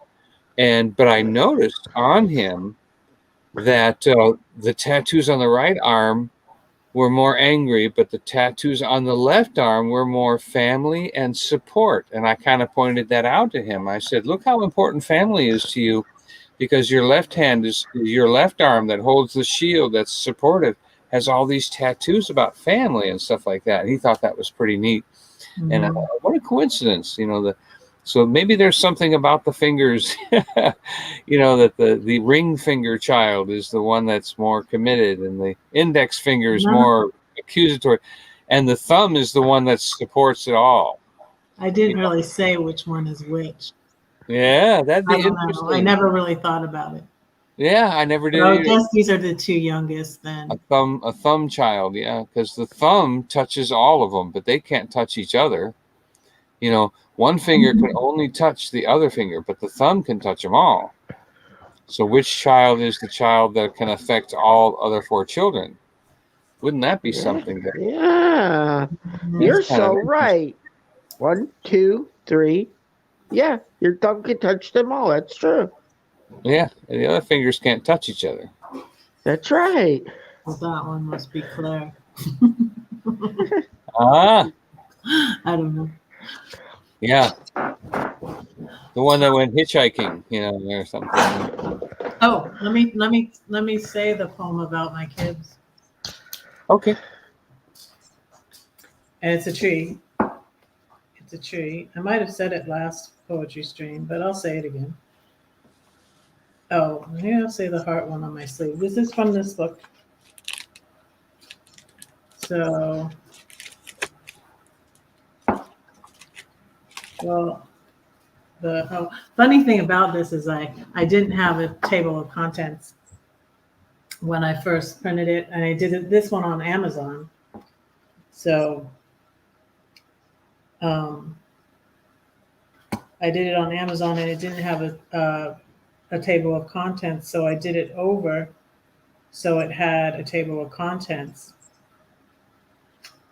But I noticed on him that the tattoos on the right arm were more angry, but the tattoos on the left arm were more family and support. And I kind of pointed that out to him. I said, look how important family is to you, because your left hand is your left arm that holds the shield that's supportive has all these tattoos about family and stuff like that. And he thought that was pretty neat. Mm-hmm. And what a coincidence, so maybe there's something about the fingers, that the ring finger child is the one that's more committed, and the index finger is more accusatory, and the thumb is the one that supports it all. I didn't really say which one is which. Yeah, that'd be interesting. I never really thought about it. Yeah, I never did. I guess these are the 2 youngest then. A thumb child, yeah, because the thumb touches all of them, but they can't touch each other. One finger can only touch the other finger, but the thumb can touch them all. So which child is the child that can affect all other 4 children? Wouldn't that be something? Yeah, you're so right. 1, 2, 3. Yeah, your thumb can touch them all. That's true. Yeah, and the other fingers can't touch each other. That's right. Well, that one must be Claire. I don't know. Yeah, the one that went hitchhiking, or something. Oh, let me say the poem about my kids. Okay. And it's a tree. It's a tree. I might have said it last poetry stream, but I'll say it again. Oh, maybe I'll say the heart one on my sleeve. This is from this book. So, well, the funny thing about this is I didn't have a table of contents when I first printed it, and I did this one on Amazon. So I did it on Amazon, and it didn't have a table of contents, so I did it over so it had a table of contents.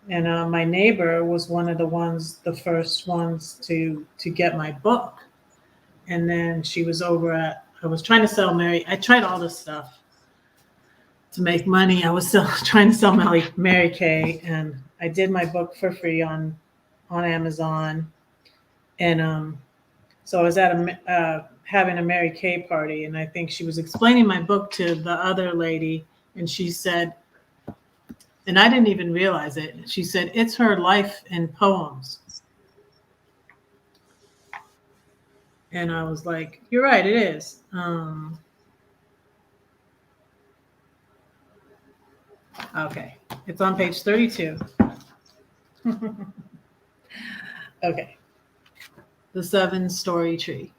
And my neighbor was one of the first ones to get my book. And then she was I was trying to sell I tried all this stuff to make money. I was still trying to sell Mary Kay, and I did my book for free on Amazon. And so I was at having a Mary Kay party, and I think she was explaining my book to the other lady, and she said, and I didn't even realize it, she said, it's her life in poems. And I was like, you're right, it is. Okay, it's on page 32. Okay. The 7-story tree.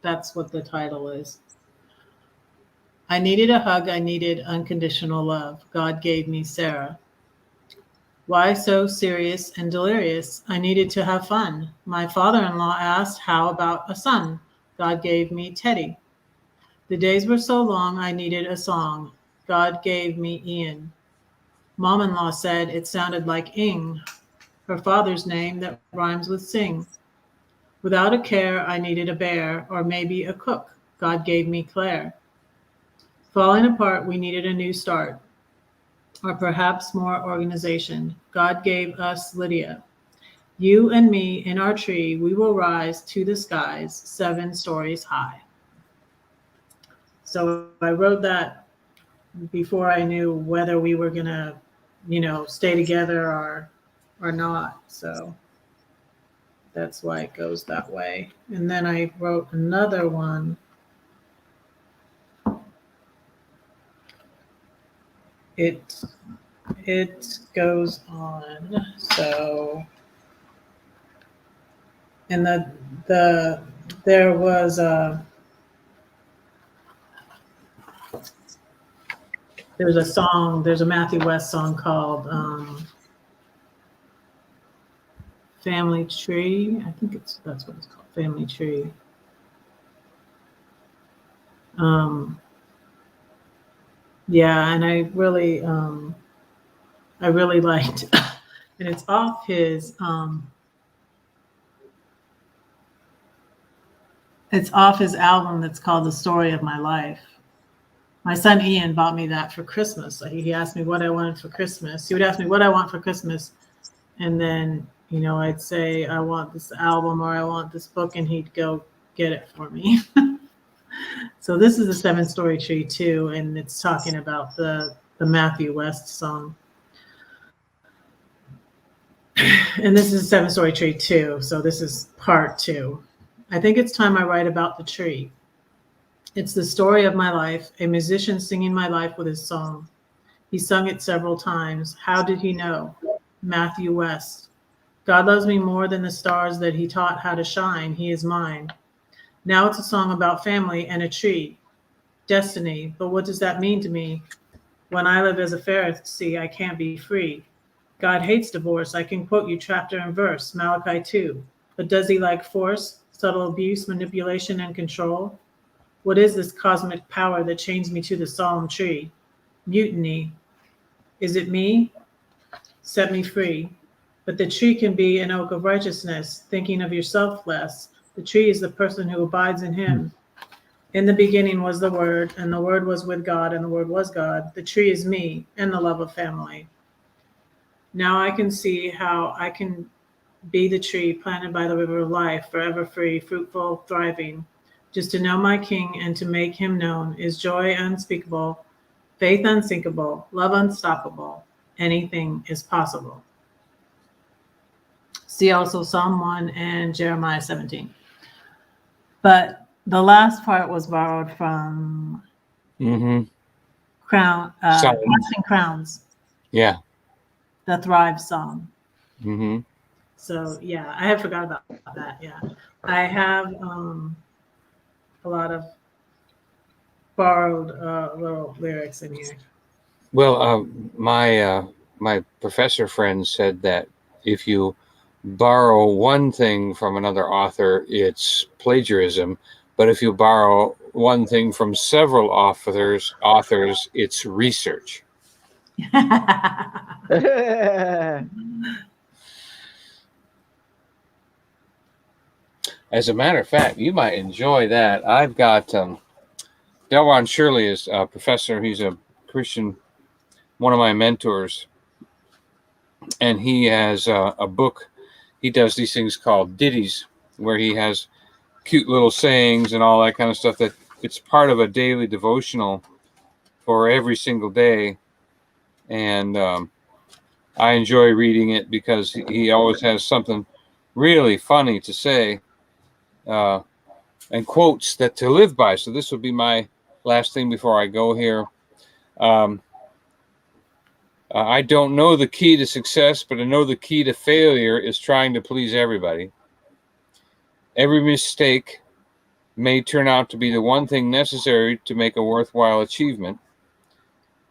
That's what the title is. I needed a hug. I needed unconditional love. God gave me Sarah. Why so serious and delirious? I needed to have fun. My father-in-law asked, how about a son? God gave me Teddy. The days were so long, I needed a song. God gave me Ian. Mom-in-law said it sounded like Ing, her father's name that rhymes with sing. Without a care, I needed a bear, or maybe a cook. God gave me Claire. Falling apart, we needed a new start, or perhaps more organization. God gave us Lydia. You and me in our tree, we will rise to the skies, 7 stories high. So I wrote that before I knew whether we were gonna, stay together or not. So that's why it goes that way. And then I wrote another one. It goes on. So and there was there's a song, there's a Matthew West song called Family Tree. I think that's what it's called, Family Tree. Yeah, and I really liked, and it's off his album that's called The Story of My Life. My son Ian bought me that for Christmas. He asked me what I wanted for Christmas. He would ask me what I want for Christmas, and then I'd say I want this album or I want this book, and he'd go get it for me. So this is a 7-story tree too, and it's talking about the Matthew West song. And this is a 7-story tree too, so this is part 2. I think it's time I write about the tree. It's the story of my life, a musician singing my life with his song. He sung it several times. How did he know? Matthew West. God loves me more than the stars that he taught how to shine. He is mine. Now it's a song about family and a tree. Destiny. But what does that mean to me? When I live as a Pharisee, I can't be free. God hates divorce. I can quote you chapter and verse, Malachi 2. But does he like force, subtle abuse, manipulation, and control? What is this cosmic power that chains me to the solemn tree? Mutiny. Is it me? Set me free. But the tree can be an oak of righteousness, thinking of yourself less. The tree is the person who abides in him. In the beginning was the Word, and the Word was with God, and the Word was God. The tree is me, and the love of family. Now I can see how I can be the tree planted by the river of life, forever free, fruitful, thriving. Just to know my King and to make him known is joy unspeakable, faith unsinkable, love unstoppable. Anything is possible. See also Psalm 1 and Jeremiah 17. But the last part was borrowed from Casting Crowns. Yeah. The Thrive song. Mm-hmm. So yeah, I had forgot about that. Yeah, I have a lot of borrowed little lyrics in here. Well, my professor friend said that if you borrow one thing from another author, it's plagiarism. But if you borrow one thing from several authors, it's research. As a matter of fact, you might enjoy that. I've got Delron Shirley is a professor. He's a Christian, one of my mentors. And he has a book. He does these things called ditties, where he has cute little sayings and all that kind of stuff. That it's part of a daily devotional for every single day. And I enjoy reading it because he always has something really funny to say. And quotes that to live by. So this would be my last thing before I go here. I don't know the key to success, but I know the key to failure is trying to please everybody. Every mistake may turn out to be the one thing necessary to make a worthwhile achievement.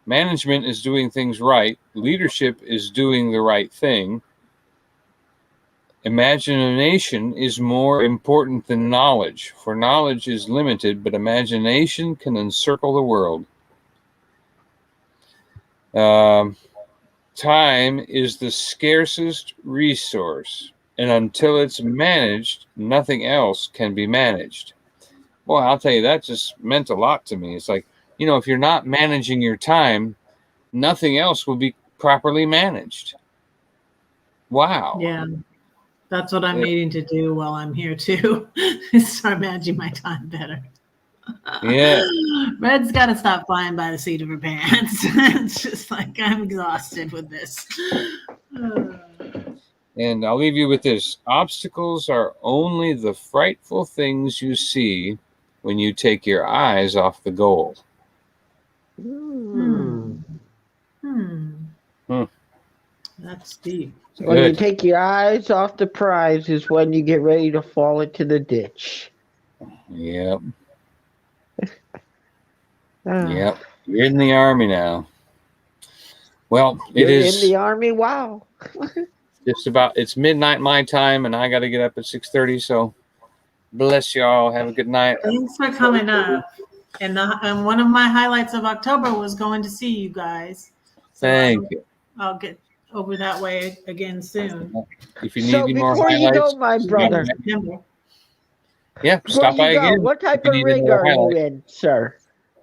Management is doing things right. Leadership is doing the right thing. Imagination is more important than knowledge, for knowledge is limited, but imagination can encircle the world. Time is the scarcest resource, and until it's managed, nothing else can be managed. Well, I'll tell you, that just meant a lot to me. It's like, if you're not managing your time, nothing else will be properly managed. Wow. Yeah. That's what I'm needing to do while I'm here too, is start managing my time better. Yeah. Red's got to stop flying by the seat of her pants. It's just like, I'm exhausted with this. And I'll leave you with this. Obstacles are only the frightful things you see when you take your eyes off the goal. That's deep. When you take your eyes off the prize is when you get ready to fall into the ditch. Yep. Yep. You're in the Army now. Well, You're in the Army? Wow. It's midnight my time, and I got to get up at 6:30, so bless y'all. Have a good night. Thanks for coming up. And one of my highlights of October was going to see you guys. So Thank you. I'll get over that way again soon. If you need any more before highlights, you go, my brother. Yeah, stop by again. What type of rig are you in, sir?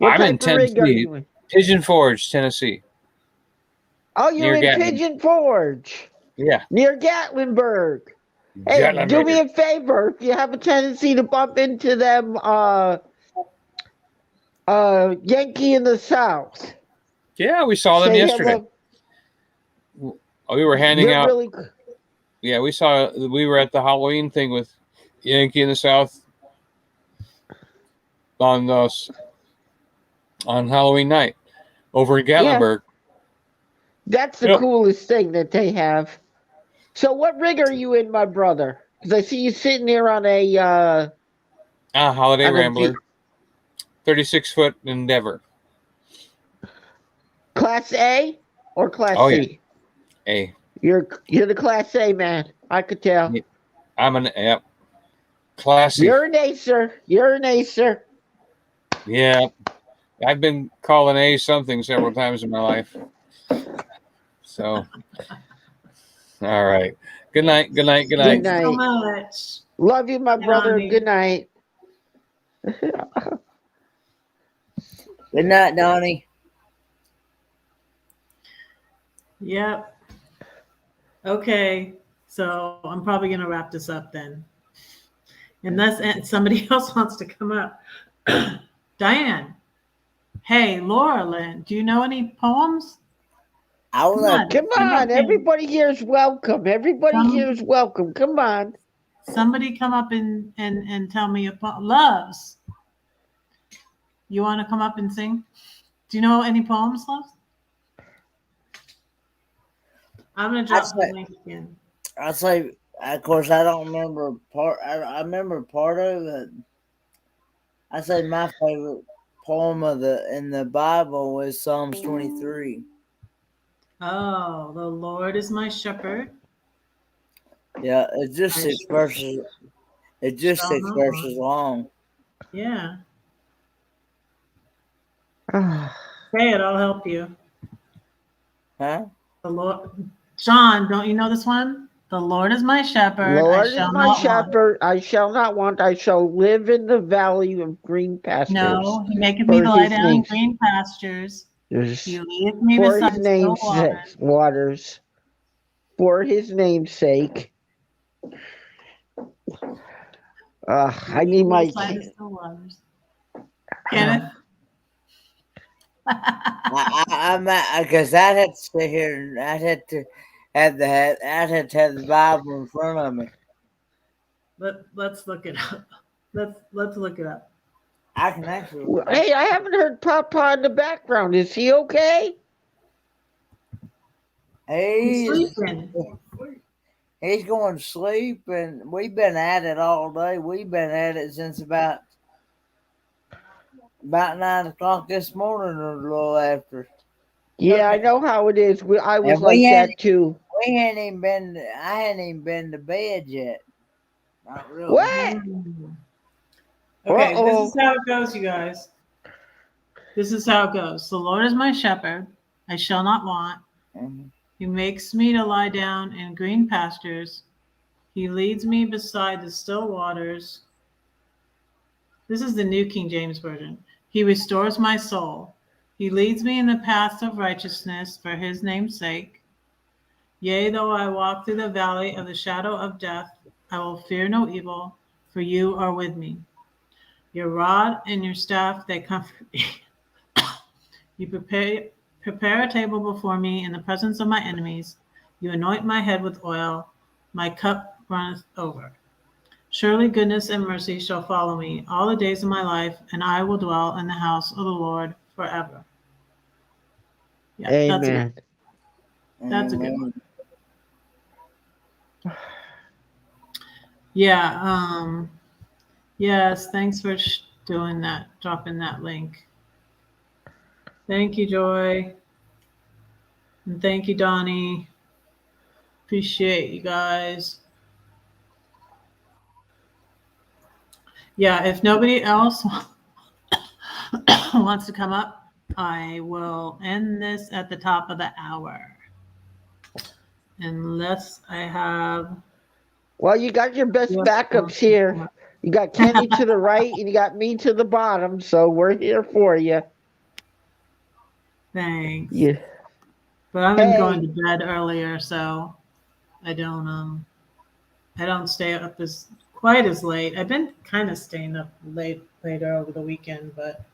I'm in Tennessee, Pigeon Forge, Tennessee. Oh, you're in Pigeon Forge. Yeah. Near Gatlinburg. Hey, do me a favor. If you have a tendency to bump into them, Yankee in the South. Yeah, we saw them yesterday. We were handing out. Yeah, we were at the Halloween thing with Yankee in the South on Halloween night over in Gatlinburg. Yeah. That's the coolest thing that they have. So what rig are you in, my brother? Because I see you sitting there on a Holiday Rambler, 36-foot Endeavor. Class A or Class C? Yeah. A. You're the Class A man. I could tell. I'm classy. You're an acer. Yeah, I've been calling A something several times in my life. So, all right. Good night. Good night. Good night. Good night. So much. Love you, my brother. Good night. Good night, Donnie. Yep. Okay. So I'm probably going to wrap this up then. Unless somebody else wants to come up. Diane. Hey, Laura Lynn, do you know any poems? Come on. Everybody here is welcome. Come on. Somebody come up and tell me about Loves. You want to come up and sing? Do you know any poems, Loves? I'm going to drop the link again. I'll say, of course, I don't remember part. I remember part of it. I say my favorite poem in the Bible was Psalms 23. Oh, the Lord is my shepherd. Yeah, it's just 6 verses. It's just 6 verses long. Yeah. Say it, I'll help you. Huh? The Lord, John, don't you know this one? The Lord is my shepherd. Lord is my shepherd. I shall not want. I shall live in the valley of green pastures. No, he maketh me to lie down in green pastures. He leadeth me beside still waters. For his name's sake. I need my Kenneth. Because I'd have to sit here and I'd have to have the Bible in front of me. Let's look it up. Let's look it up. I can actually. Hey, I haven't heard Papa in the background. Is he okay? He's He's sleeping. he's going to sleep, and we've been at it all day. We've been at it since about 9 o'clock this morning, or a little after. Yeah, I Okay. know how it is. I was And like that too. we hadn't even been. I hadn't even been to bed yet. Not really. What? Okay, this is Uh-oh. how it goes, you guys. This is how it goes. The Lord is my shepherd, I shall not want. Mhm. He makes me to lie down in green pastures. He leads me beside the still waters. This is the New King James Version. He restores my soul. He leads me in the paths of righteousness for his name's sake. Yea, though I walk through the valley of the shadow of death, I will fear no evil, for you are with me. Your rod and your staff, they comfort me. You prepare a table before me in the presence of my enemies. You anoint my head with oil. My cup runneth over. Surely goodness and mercy shall follow me all the days of my life, and I will dwell in the house of the Lord forever. Yeah, Amen. that's a good Amen. one. Yeah. Yes. Thanks for doing that. Dropping that link. Thank you, Joy, and thank you, Donnie. Appreciate you guys. Yeah. If nobody else wants to come up, I will end this at the top of the hour. Unless I have. Well, you got your best backups here. You got Kenny to the right and you got me to the bottom, so we're here for you. Thanks. Yeah. But I've been going to bed earlier, so I don't stay up as quite as late. I've been kind of staying up later over the weekend, but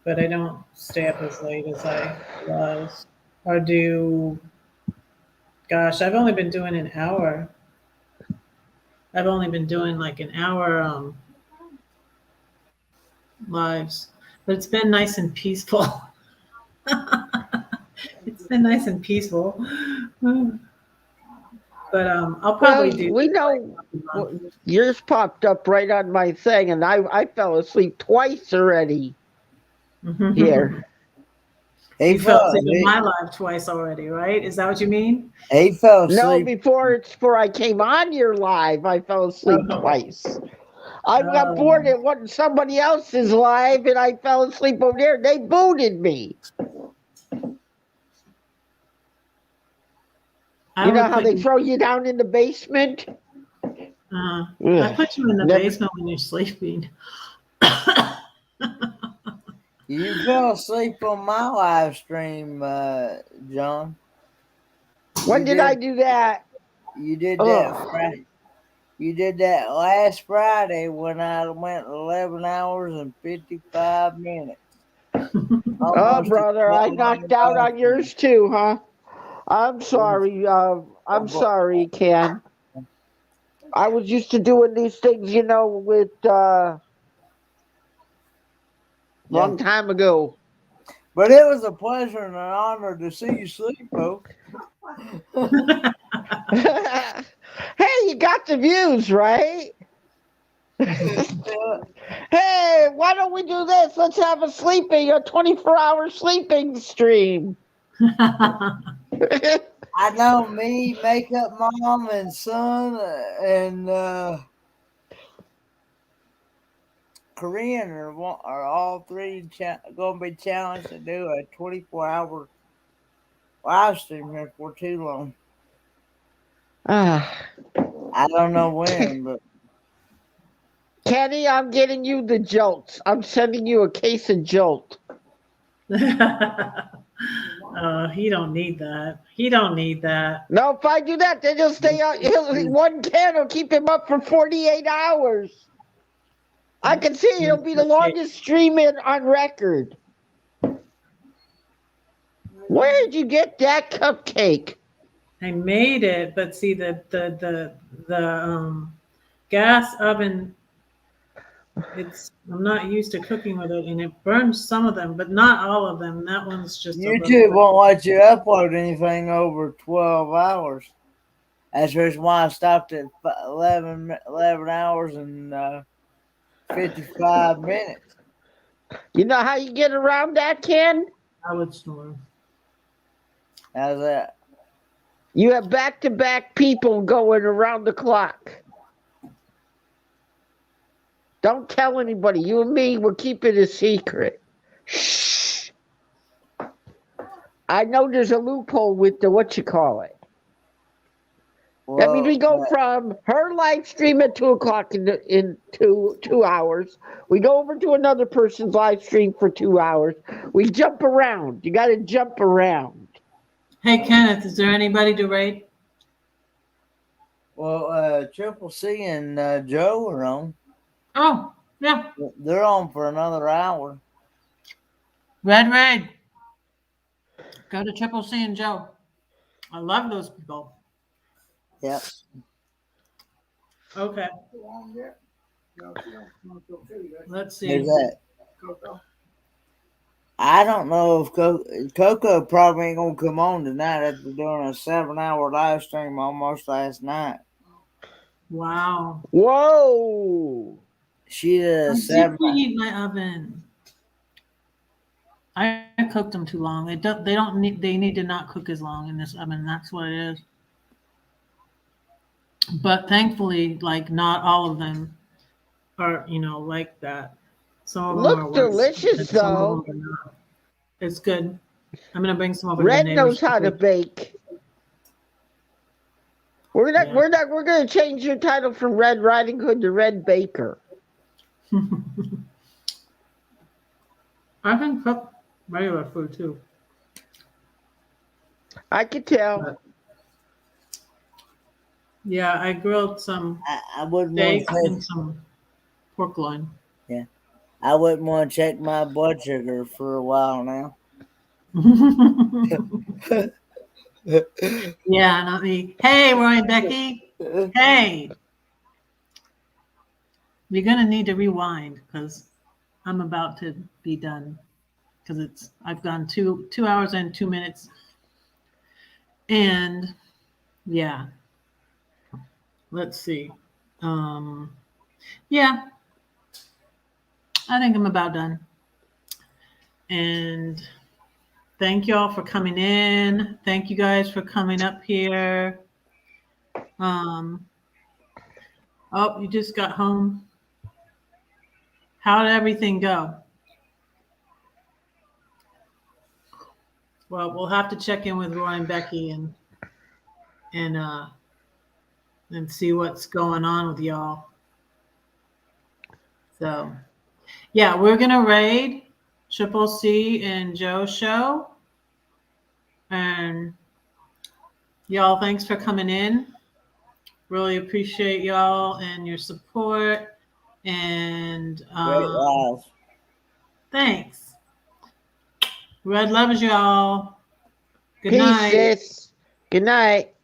I don't stay up as late as I was or do. Gosh, I've only been doing an hour. I've only been doing like an hour lives, but it's been nice and peaceful. It's been nice and peaceful. But I'll probably Well, do we this know like yours popped up right on my thing, and I fell asleep twice already here. He You fell fell. asleep in my live twice already, right? Is that what you mean? He fell No, asleep. before I came on your live, I fell asleep twice. I got bored at what somebody else's live, and I fell asleep over there. They booted me. You know how they throw you down in the basement? I put you in the basement when you're sleeping. You fell asleep on my live stream, John. When did I do that? You did that Friday. You did that last Friday when I went 11 hours and 55 minutes. Oh, brother, I knocked out on yours too, huh? I'm sorry. I'm sorry, Ken. I was used to doing these things, with long time ago. But it was a pleasure and an honor to see you sleep, folks. Hey, you got the views, right? Hey, why don't we do this? Let's have a 24-hour sleeping stream. I know me, Makeup Mom, and Son, and Korean are all three going to be challenged to do a 24-hour live stream here for too long. I don't know when, but Kenny, I'm getting you the jolts. I'm sending you a case of jolt. He don't need that. He don't need that. No, if I do that, then he'll stay out. One can will keep him up for 48 hours. I can see he'll be the longest stream on record. Where did you get that cupcake? I made it, but see the gas oven I'm not used to cooking with it, and it burns some of them, but not all of them. That one's just a little YouTube bit. won't let you upload anything over 12 hours. That's the reason why I stopped at 11 hours and 55 minutes. You know how you get around that, Ken? I would snore. How's that? You have back-to-back people going around the clock. Don't tell anybody. You and me, we'll keep it a secret. Shh. I know there's a loophole with the what-you-call-it. That means we go from her live stream at 2 o'clock in 2 hours. We go over to another person's live stream for 2 hours. We jump around. You got to jump around. Hey, Kenneth, is there anybody to raid? Well, Triple C and Joe are on. Oh, yeah. They're on for another hour. Red Raid. Go to Triple C and Joe. I love those people. Yep. Okay. Let's see. Who's that? I don't know if Coco probably ain't gonna come on tonight after doing a 7-hour live stream almost last night. Wow. Whoa. She did I a did 7. preheat my oven. I cooked them too long. They need to not cook as long in this oven. That's what it is. But thankfully, like not all of them are, like that. Some of them are Looks worse. delicious, and some of though. them are not. It's good. I'm gonna bring some over Red to the neighbors. knows how to bake. We're gonna change your title from Red Riding Hood to Red Baker. I can cook regular food too. I could tell. Yeah, I grilled some I wouldn't want steak to and some pork loin. Yeah, I wouldn't want to check my blood sugar for a while now. Yeah, not me. Hey, Roy and Becky. Hey. You're gonna need to rewind because I'm about to be done. Because I've gone 2 hours and 2 minutes. And yeah. Let's see. Yeah. I think I'm about done. And thank you all for coming in. Thank you guys for coming up here. Oh, you just got home. How did everything go? Well, we'll have to check in with Roy and Becky and see what's going on with y'all. So, yeah, we're gonna raid Triple C and Joe show, and y'all, thanks for coming in. Really appreciate y'all and your support. And Great live. thanks. Red loves y'all. Good Peace, night. sis. Good night.